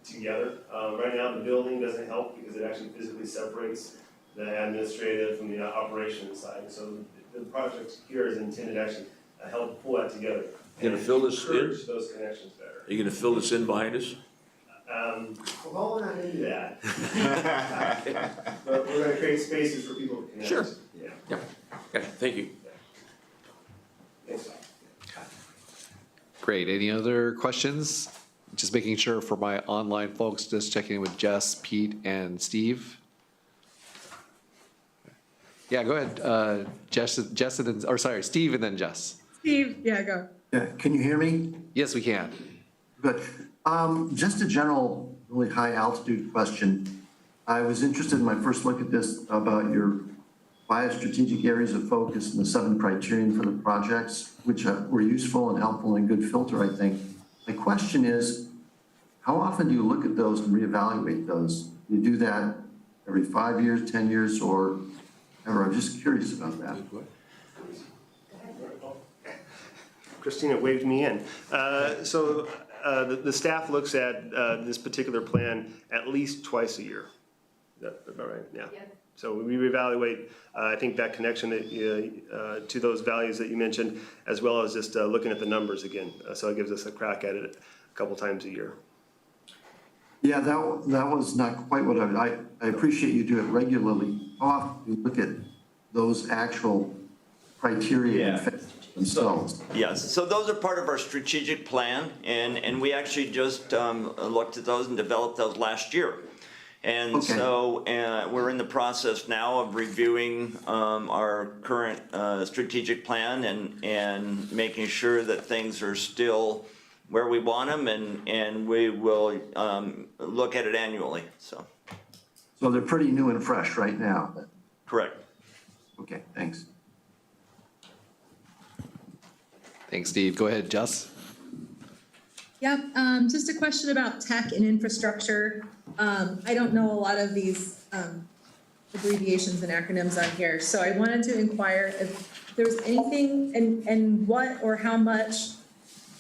together. Right now, the building doesn't help because it actually physically separates the administrative from the operations side. So the project here is intended to actually help pull that together. You gonna fill this in? Encourage those connections better. Are you gonna fill this in behind us? Well, we're not gonna do that. But we're gonna create spaces for people to connect. Sure. Yeah. Yeah, gotcha, thank you. Thanks. Great. Any other questions? Just making sure for my online folks, just checking in with Jess, Pete, and Steve. Yeah, go ahead. Jess, and then, or sorry, Steve and then Jess. Steve, yeah, go. Yeah, can you hear me? Yes, we can. Good. Just a general, really high altitude question. I was interested in my first look at this about your 5 strategic areas of focus and the 7 criterion for the projects, which were useful and helpful and a good filter, I think. My question is, how often do you look at those and reevaluate those? Do you do that every 5 years, 10 years, or ever? I'm just curious about that. Christina waved me in. So the staff looks at this particular plan at least twice a year. Is that about right? Yeah. So we reevaluate, I think that connection that, to those values that you mentioned, as well as just looking at the numbers again. So it gives us a crack at it a couple times a year. Yeah, that was not quite what I appreciate you do it regularly. How often do you look at those actual criteria and fit themselves? Yes, so those are part of our strategic plan, and we actually just looked at those and developed those last year. And Okay. so we're in the process now of reviewing our current strategic plan and making sure that things are still where we want them, and we will look at it annually, so. So they're pretty new and fresh right now. Correct. Okay, thanks. Thanks, Steve. Go ahead, Jess. Yeah, just a question about tech and infrastructure. I don't know a lot of these abbreviations and acronyms on here, so I wanted to inquire if there was anything and what or how much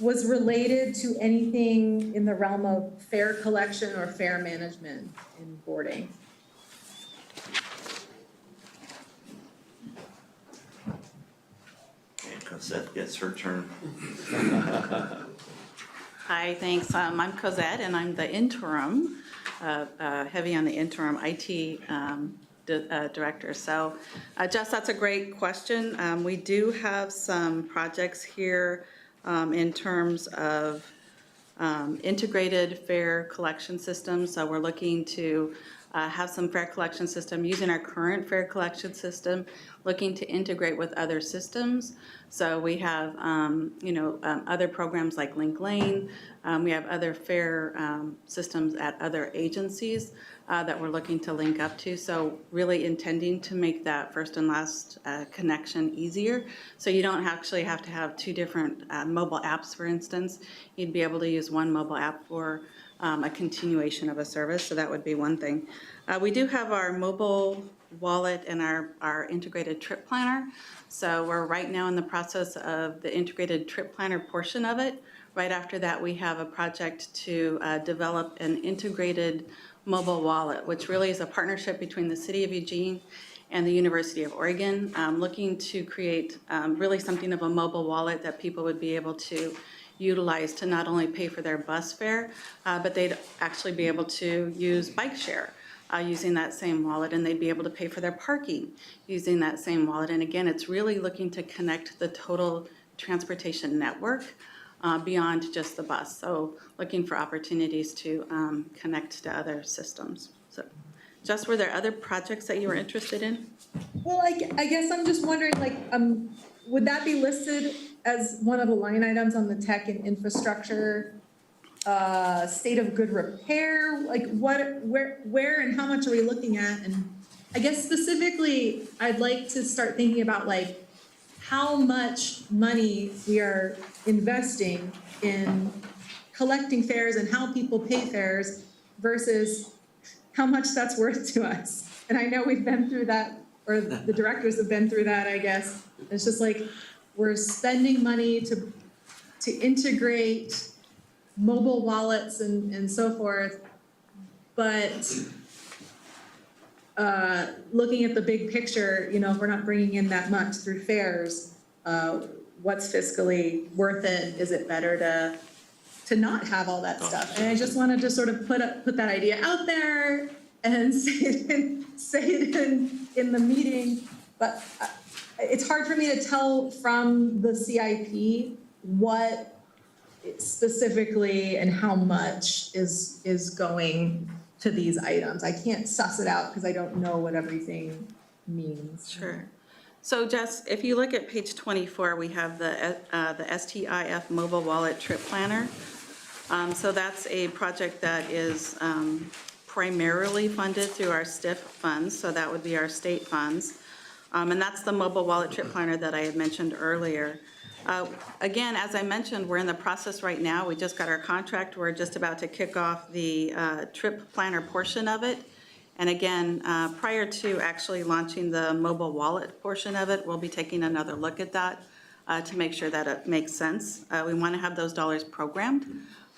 was related to anything in the realm of fare collection or fare management in boarding. Cosette gets her turn. Hi, thanks. I'm Cosette, and I'm the interim, heavy on the interim IT director. So, Jess, that's a great question. We do have some projects here in terms of integrated fare collection systems. So we're looking to have some fare collection system using our current fare collection system, looking to integrate with other systems. So we have, other programs like Link Lane. We have other fare systems at other agencies that we're looking to link up to. So really intending to make that first and last connection easier. So you don't actually have to have 2 different mobile apps, for instance. You'd be able to use one mobile app for a continuation of a service. So that would be one thing. We do have our mobile wallet and our integrated trip planner. So we're right now in the process of the integrated trip planner portion of it. Right after that, we have a project to develop an integrated mobile wallet, which really is a partnership between the City of Eugene and the University of Oregon, looking to create really something of a mobile wallet that people would be able to utilize to not only pay for their bus fare, but they'd actually be able to use bike share using that same wallet, and they'd be able to pay for their parking using that same wallet. And again, it's really looking to connect the total transportation network beyond just the bus. So looking for opportunities to connect to other systems. So, Jess, were there other projects that you were interested in? Well, I guess I'm just wondering, like, would that be listed as one of the line items on the tech and infrastructure, state of good repair? Like, where and how much are we looking at? And I guess specifically, I'd like to start thinking about, like, how much money we are investing in collecting fares and how people pay fares versus how much that's worth to us. And I know we've been through that, or the directors have been through that, I guess. It's just like, we're spending money to integrate mobile wallets and so forth, but looking at the big picture, you know, if we're not bringing in that much through fares, what's fiscally worth it? Is it better to not have all that stuff? And I just wanted to sort of put that idea out there and say it in the meeting, but it's hard for me to tell from the CIP what specifically and how much is going to these items. I can't suss it out because I don't know what everything means. Sure. So Jess, if you look at page 24, we have the STIF mobile wallet trip planner. So that's a project that is primarily funded through our STIF funds, so that would be our state funds. And that's the mobile wallet trip planner that I had mentioned earlier. Again, as I mentioned, we're in the process right now. We just got our contract. We're just about to kick off the trip planner portion of it. And again, prior to actually launching the mobile wallet portion of it, we'll be taking another look at that to make sure that it makes sense. We want to have those dollars programmed.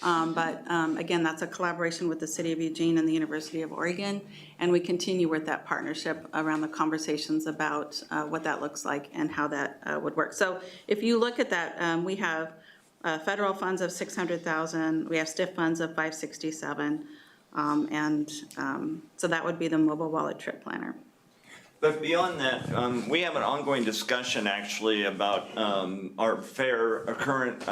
But again, that's a collaboration with the City of Eugene and the University of Oregon. And we continue with that partnership around the conversations about what that looks like and how that would work. So if you look at that, we have federal funds of $600,000. We have STIF funds of $567,000. So that would be the mobile wallet trip planner. But beyond that, we have an ongoing discussion actually about our current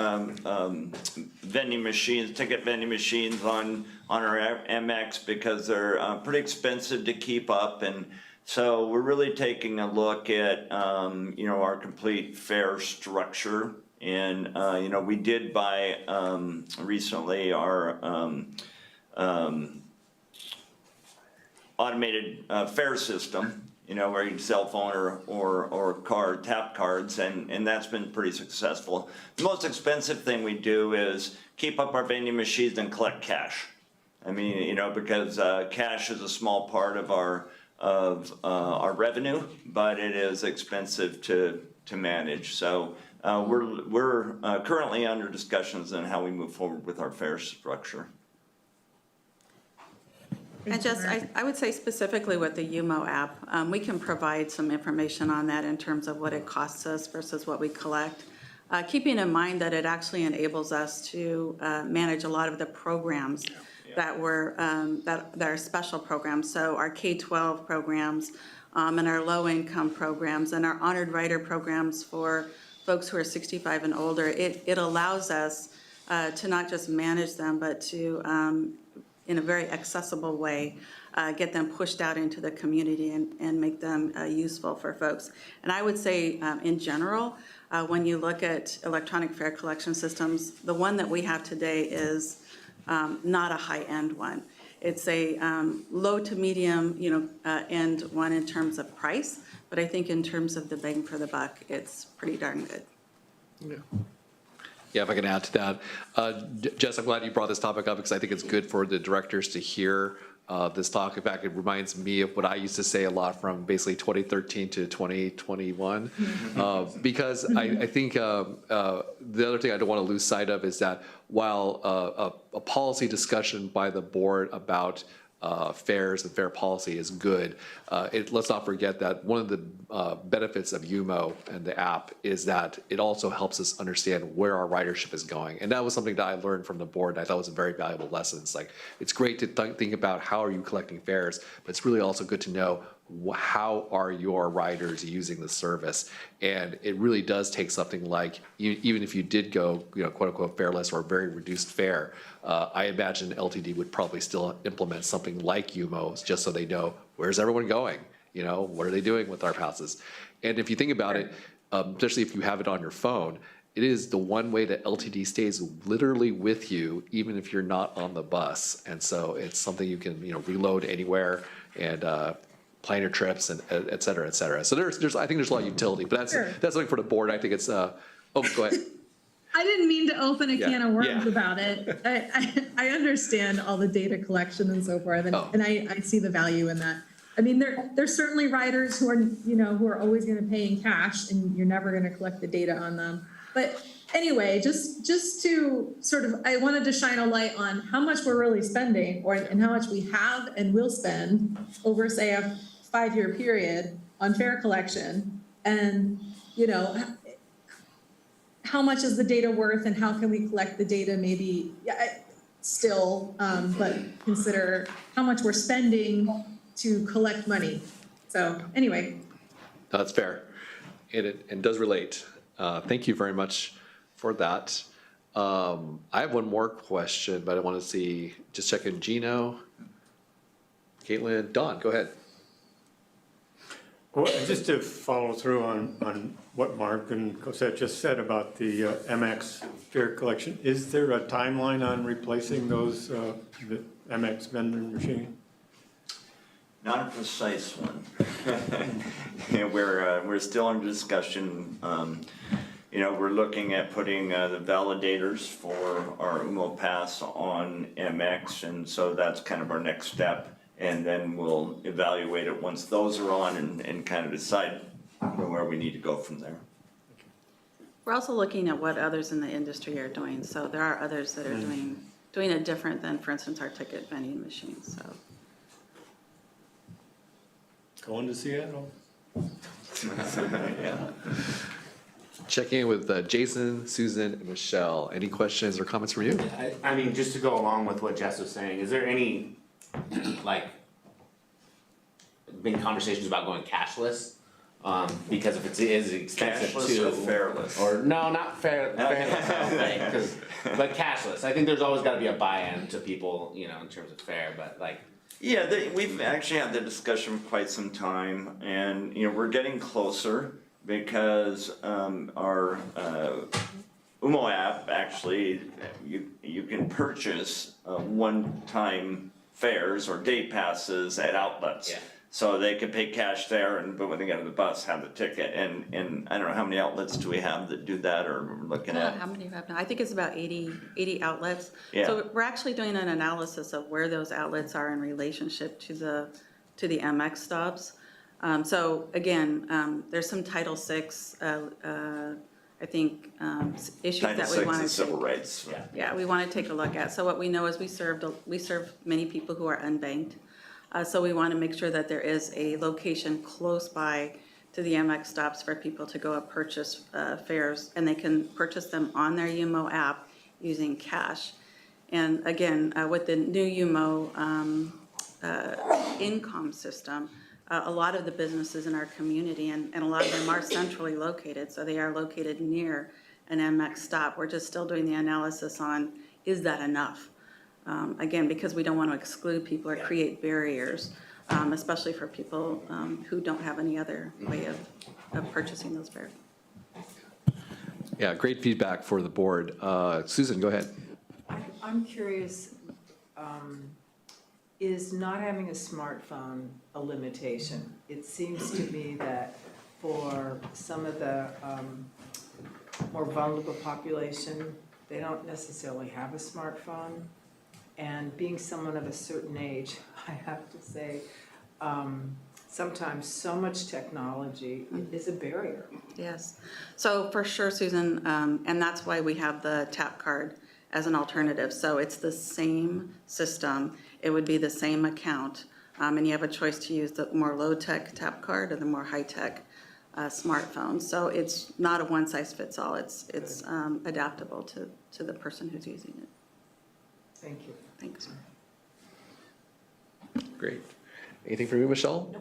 vending machines, ticket vending machines on our MX because they're pretty expensive to keep up. And so we're really taking a look at, our complete fare structure. And, we did buy recently our automated fare system. Where you can cell phone or card, tap cards, and that's been pretty successful. The most expensive thing we do is keep up our vending machines and collect cash. I mean, because cash is a small part of our revenue, but it is expensive to manage. So we're currently under discussions on how we move forward with our fare structure. And Jess, I would say specifically with the UMO app, we can provide some information on that in terms of what it costs us versus what we collect. Keeping in mind that it actually enables us to manage a lot of the programs that are special programs. So our K-12 programs and our low-income programs and our honored writer programs for folks who are 65 and older. It allows us to not just manage them, but to in a very accessible way, get them pushed out into the community and make them useful for folks. And I would say, in general, when you look at electronic fare collection systems, the one that we have today is not a high-end one. It's a low to medium, end one in terms of price, but I think in terms of the bang for the buck, it's pretty darn good. Yeah, if I can add to that. Jess, I'm glad you brought this topic up because I think it's good for the directors to hear this talk. In fact, it reminds me of what I used to say a lot from basically 2013 to 2021. Because I think the other thing I don't want to lose sight of is that while a policy discussion by the board about fares and fare policy is good. Let's not forget that one of the benefits of UMO and the app is that it also helps us understand where our ridership is going. And that was something that I learned from the board, and I thought was a very valuable lesson. It's like, it's great to think about how are you collecting fares, but it's really also good to know how are your riders using the service. And it really does take something like, even if you did go, quote unquote fareless or very reduced fare, I imagine LTD would probably still implement something like UMO, just so they know, where's everyone going? What are they doing with our passes? And if you think about it, especially if you have it on your phone, it is the one way that LTD stays literally with you, even if you're not on the bus. And so it's something you can, reload anywhere and plan your trips and et cetera, et cetera. So I think there's a lot of utility, but that's something for the board. I think it's, go ahead. I didn't mean to open a can of worms about it. I understand all the data collection and so forth, and I see the value in that. I mean, there's certainly riders who are, who are always going to pay in cash, and you're never going to collect the data on them. But anyway, just to sort of, I wanted to shine a light on how much we're really spending, and how much we have and will spend over, say, a 5-year period on fare collection, and how much is the data worth, and how can we collect the data maybe still, but consider how much we're spending to collect money. So anyway. That's fair. It does relate. Thank you very much for that. I have one more question, but I want to just check in Gino, Caitlin, Dawn, go ahead. Well, just to follow through on what Mark and Cosette just said about the MX fare collection, is there a timeline on replacing those, the MX vending machine? Not a precise one. We're still in discussion. We're looking at putting the validators for our UMO Pass on MX, and so that's kind of our next step. And then we'll evaluate it once those are on and kind of decide where we need to go from there. We're also looking at what others in the industry are doing. So there are others that are doing it different than, for instance, our ticket vending machines. So. Going to Seattle. Yeah. Checking in with Jason, Susan, and Michelle. Any questions or comments from you? I mean, just to go along with what Jess was saying, is there any, been conversations about going cashless? Because if it is expensive cashless too. Or fairless? Or no, not fairless, I don't think, but cashless. I think there's always gotta be a buy-in to people, in terms of fare, but Yeah, we've actually had the discussion for quite some time, and we're getting closer because our UMO app actually you can purchase one-time fares or day passes at outlets. Yeah. So they could pay cash there, but when they get on the bus, have the ticket. And I don't know how many outlets do we have that do that, or we're looking at. How many do you have now? I think it's about 80 outlets. Yeah. So we're actually doing an analysis of where those outlets are in relationship to the MX stops. So again, there's some Title VI, I think, issues that we want to take. Civil rights. Yeah, we want to take a look at. So what we know is we serve many people who are unbanked. So we want to make sure that there is a location close by to the MX stops for people to go and purchase fares, and they can purchase them on their UMO app using cash. And again, with the new UMO income system, a lot of the businesses in our community, and a lot of them are centrally located, so they are located near an MX stop. We're just still doing the analysis on, is that enough? Again, because we don't want to exclude people or create barriers, especially for people who don't have any other way of purchasing those fares. Yeah, great feedback for the board. Susan, go ahead. I'm curious, is not having a smartphone a limitation? It seems to me that for some of the more vulnerable population, they don't necessarily have a smartphone. And being someone of a certain age, I have to say, sometimes so much technology is a barrier. Yes. So for sure, Susan, and that's why we have the tap card as an alternative. So it's the same system, it would be the same account, and you have a choice to use the more low-tech tap card or the more high-tech smartphone. So it's not a one-size-fits-all, it's adaptable to the person who's using it. Thank you. Thanks. Great. Anything from you, Michelle?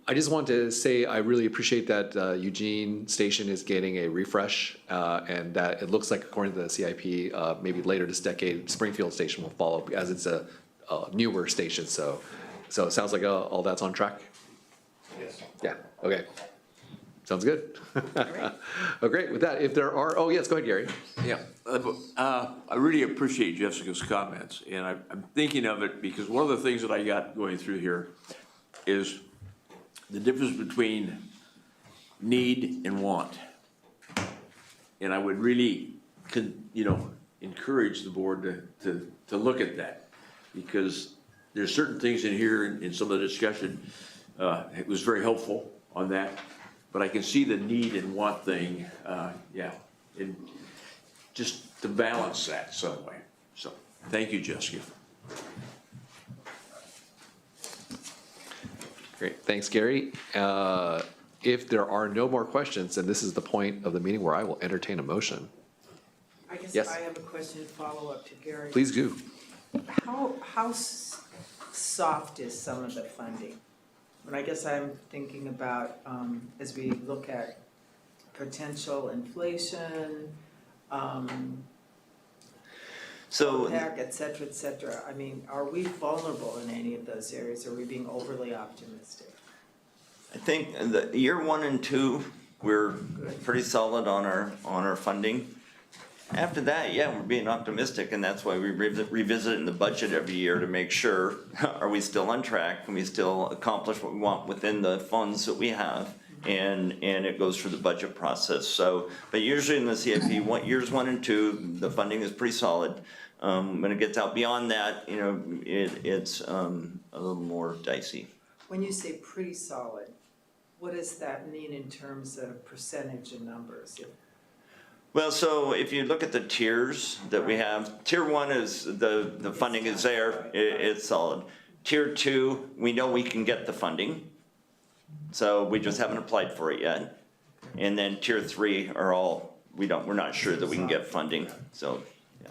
I just want to say I really appreciate that Eugene Station is getting a refresh, and that it looks like, according to the CIP, maybe later this decade, Springfield Station will follow, as it's a newer station. So it sounds like all that's on track. Yes. Yeah. Okay. Sounds good. Oh, great. With that, if there are, oh yes, go ahead, Gary. Yeah, I really appreciate Jessica's comments, and I'm thinking of it because one of the things that I got going through here is the difference between need and want. And I would really, encourage the board to look at that, because there's certain things in here in some of the discussion, it was very helpful on that, but I can see the need and want thing, and just to balance that some way. So, thank you, Jessica. Great, thanks, Gary. If there are no more questions, then this is the point of the meeting where I will entertain a motion. I guess Yes. I have a question to follow up to Gary. Please do. How soft is some of the funding? And I guess I'm thinking about, as we look at potential inflation, OPEC, et cetera, I mean, are we vulnerable in any of those areas? Are we being overly optimistic? I think the year 1 and 2, we're pretty solid on our funding. After that, yeah, we're being optimistic, and that's why we revisit in the budget every year to make sure, are we still on track? Can we still accomplish what we want within the funds that we have? And it goes through the budget process. So, but usually in the CIP, years 1 and 2, the funding is pretty solid. When it gets out beyond that, it's a little more dicey. When you say pretty solid, what does that mean in terms of percentage and numbers? Well, so if you look at the tiers that we have, tier 1 is the funding is there, it's solid. Tier 2, we know we can get the funding, so we just haven't applied for it yet. And then tier 3 are all, we're not sure that we can get funding, so, yeah.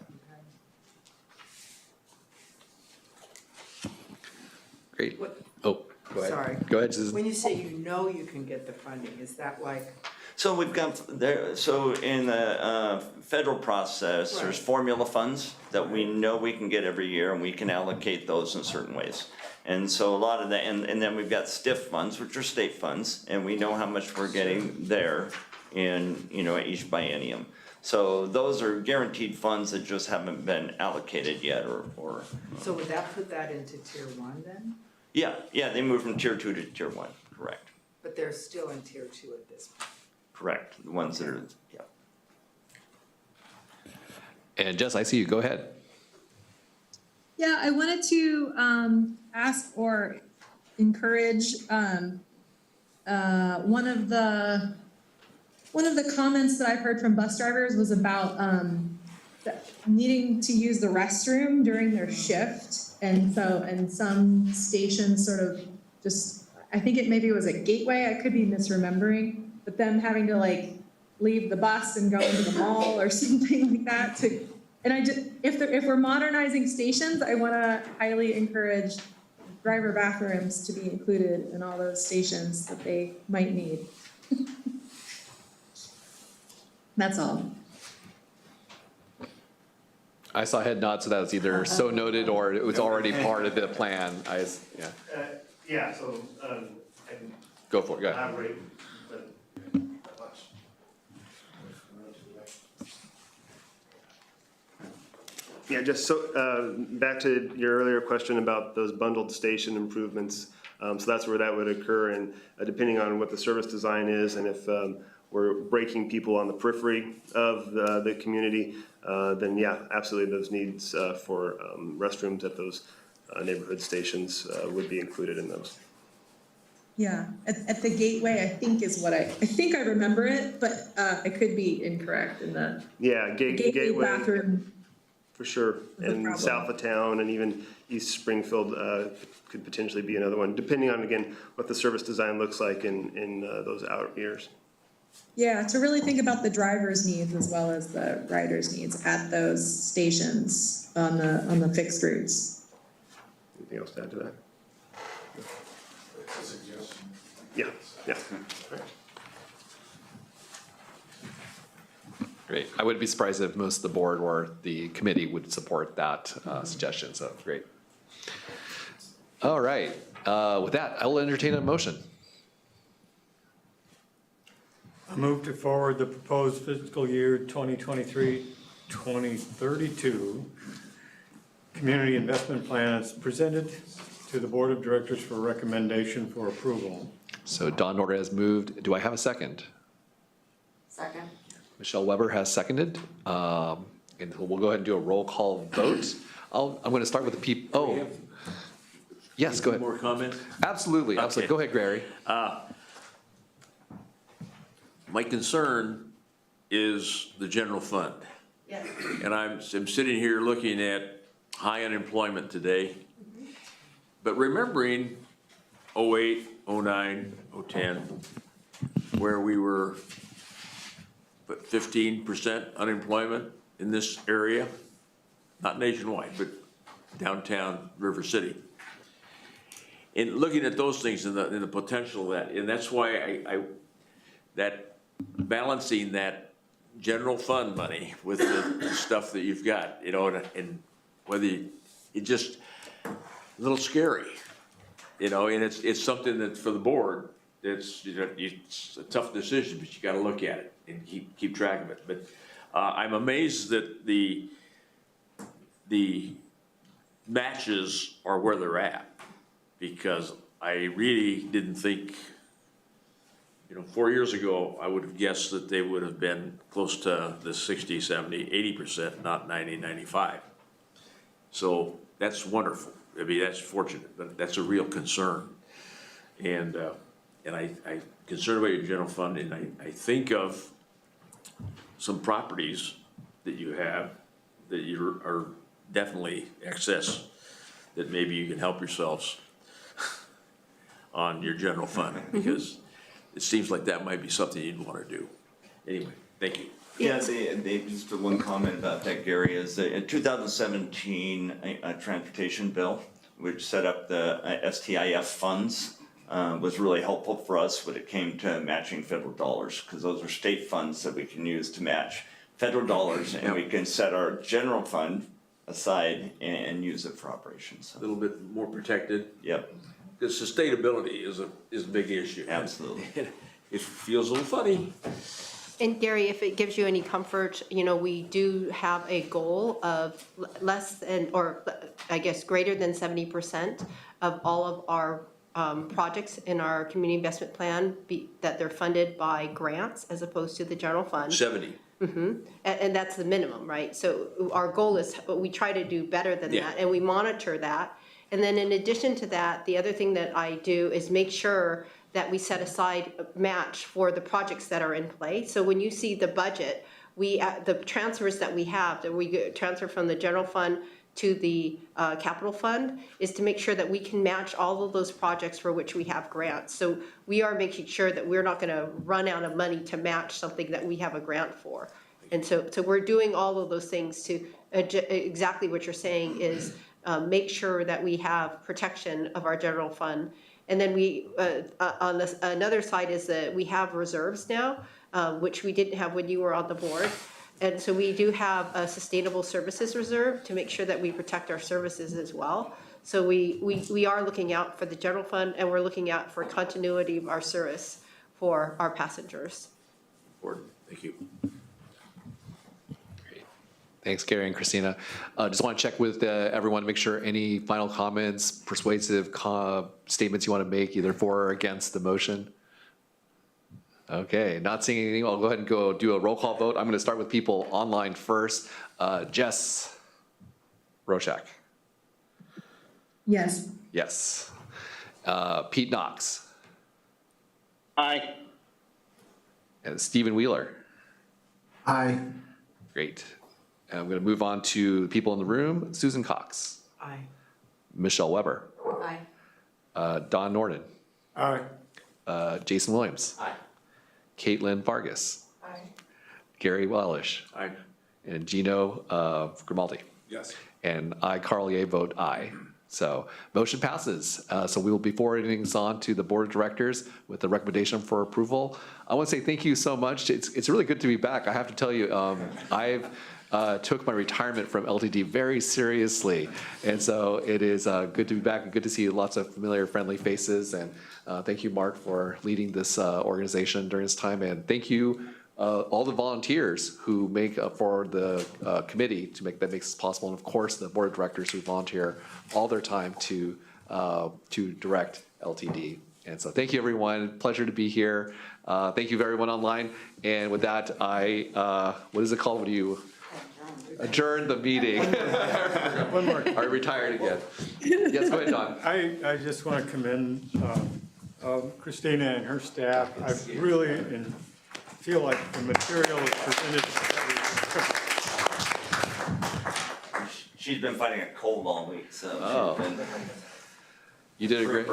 Great. Oh, go ahead. Sorry. Go ahead, Susan. When you say you know you can get the funding, is that like? So we've got there, so in the federal process, there's formula funds that we know we can get every year, and we can allocate those in certain ways. And so a lot of that, and then we've got STIF funds, which are state funds, and we know how much we're getting there in, each biennium. So those are guaranteed funds that just haven't been allocated yet, or. So would that put that into tier 1 then? Yeah, they moved from tier 2 to tier 1, correct. But they're still in tier 2 at this point. Correct, the ones that are, yeah. And Jess, I see you, go ahead. Yeah, I wanted to ask or encourage one of the comments that I've heard from bus drivers was about needing to use the restroom during their shift. And some stations sort of just, I think maybe it was a Gateway, I could be misremembering, but them having to leave the bus and go into the mall or something like that if we're modernizing stations, I want to highly encourage driver bathrooms to be included in all those stations that they might need. That's all. I saw head nod, so that was either so noted or it was already part of the plan. Yeah, so, I can. Go for it, go ahead. Elaborate, but not much. Yeah, just so, back to your earlier question about those bundled station improvements. So that's where that would occur, and depending on what the service design is, and if we're breaking people on the periphery of the community, then yeah, absolutely those needs for restrooms at those neighborhood stations would be included in those. Yeah, at the Gateway, I think is what I remember it, but I could be incorrect in the Yeah, Gateway bathroom. For sure, The and problem. south of town and even East Springfield could potentially be another one, depending on, again, what the service design looks like in those out years. Yeah, to really think about the driver's needs as well as the rider's needs at those stations on the fixed routes. Anything else to add to that? Yeah, yeah. Great. I wouldn't be surprised if most of the board or the committee would support that suggestion, so great. All right, with that, I will entertain a motion. I move to forward the proposed fiscal year 2023-2032 community investment plan as presented to the Board of Directors for recommendation for approval. So Don Norton has moved. Do I have a second? Second. Michelle Weber has seconded. And we'll go ahead and do a roll call vote. I'm going to start with the people. Oh, yes, go ahead. More comments? Absolutely, absolutely. Go ahead, Gary. My concern is the general fund. Yes. And I'm sitting here looking at high unemployment today, but remembering 08, 09, 010, where we were, but 15% unemployment in this area, not nationwide, but downtown River City. And looking at those things and the potential of that, and that's why that balancing that general fund money with the stuff that you've got, you know, and whether it just a little scary, you know, and it's something that for the board, it's, you know, it's a tough decision, but you got to look at it and keep track of it. But I'm amazed that the matches are where they're at, because I really didn't think, you know, 4 years ago, I would have guessed that they would have been close to the 60, 70, 80%, not 90, 95. So that's wonderful. I mean, that's fortunate, but that's a real concern. And I'm concerned about your general fund, and I think of some properties that you have that you are definitely excess, that maybe you can help yourselves on your general fund, because it seems like that might be something you'd want to do. Anyway, thank you. Yeah, just one comment about that, Gary, is that in 2017, a transportation bill, which set up the STIF funds, was really helpful for us when it came to matching federal dollars, because those are state funds that we can use to match federal dollars, and we can set our general fund aside and use it for operations. A little bit more protected. Yep. Because sustainability is a big issue. Absolutely. It feels a little funny. And Gary, if it gives you any comfort, you know, we do have a goal of less than, or I guess greater than 70% of all of our projects in our community investment plan that they're funded by grants as opposed to the general fund. 70. And that's the minimum, right? So our goal is, we try to do better than that, and we monitor that. And then in addition to that, the other thing that I do is make sure that we set aside a match for the projects that are in play. So when you see the budget, the transfers that we have, that we transfer from the general fund to the capital fund, is to make sure that we can match all of those projects for which we have grants. So we are making sure that we're not gonna run out of money to match something that we have a grant for. And so we're doing all of those things to, exactly what you're saying is, make sure that we have protection of our general fund. And then we, on this, another side is that we have reserves now, which we didn't have when you were on the board. And so we do have a sustainable services reserve to make sure that we protect our services as well. So we are looking out for the general fund, and we're looking out for continuity of our service for our passengers. Thank you. Thanks, Gary and Christina. Just want to check with everyone to make sure any final comments, persuasive statements you want to make, either for or against the motion. Okay, not seeing anything. I'll go ahead and go do a roll call vote. I'm going to start with people online first. Jess Rochak. Yes. Yes. Pete Knox. Aye. And Stephen Wheeler. Aye. Great. And I'm going to move on to the people in the room. Susan Cox, Aye. Michelle Weber, Aye. Don Norden, Aye. Jason Williams, Aye. Caitlin Vargas, Aye. Gary Wellish, Aye. and Gino Grimaldi. Yes. And I, Carl Ye, vote aye. So motion passes. So we will be forwarding this on to the Board of Directors with the recommendation for approval. I want to say thank you so much. It's really good to be back. I have to tell you, I've took my retirement from LTD very seriously. And so it is good to be back and good to see lots of familiar, friendly faces. And thank you, Mark, for leading this organization during this time. And thank you, all the volunteers who make for the committee that makes this possible. And of course, the Board of Directors who volunteer all their time to direct LTD. And so thank you, everyone. Pleasure to be here. Thank you, everyone online. And with that, what is it called when you adjourn the meeting? One more. Are you retired again? Yes, go ahead, Don. I just want to commend Christina and her staff. I really feel like the material is presented. She's been fighting a cold all week, so. Oh. she's been- You did a great.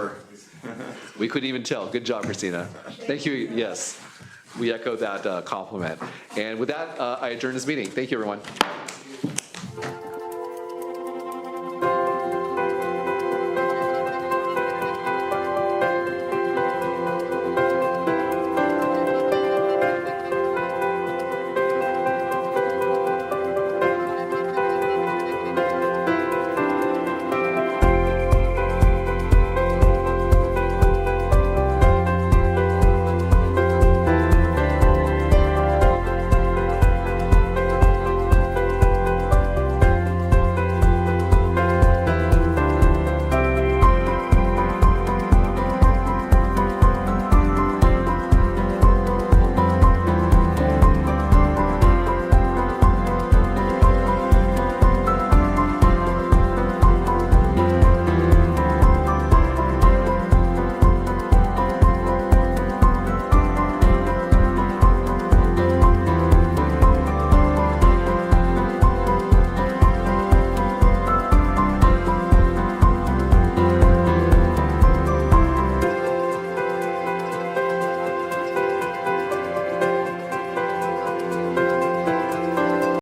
We couldn't even tell. Good job, Christina. Thank you. Yes, we echo that compliment. And with that, I adjourn this meeting. Thank you, everyone.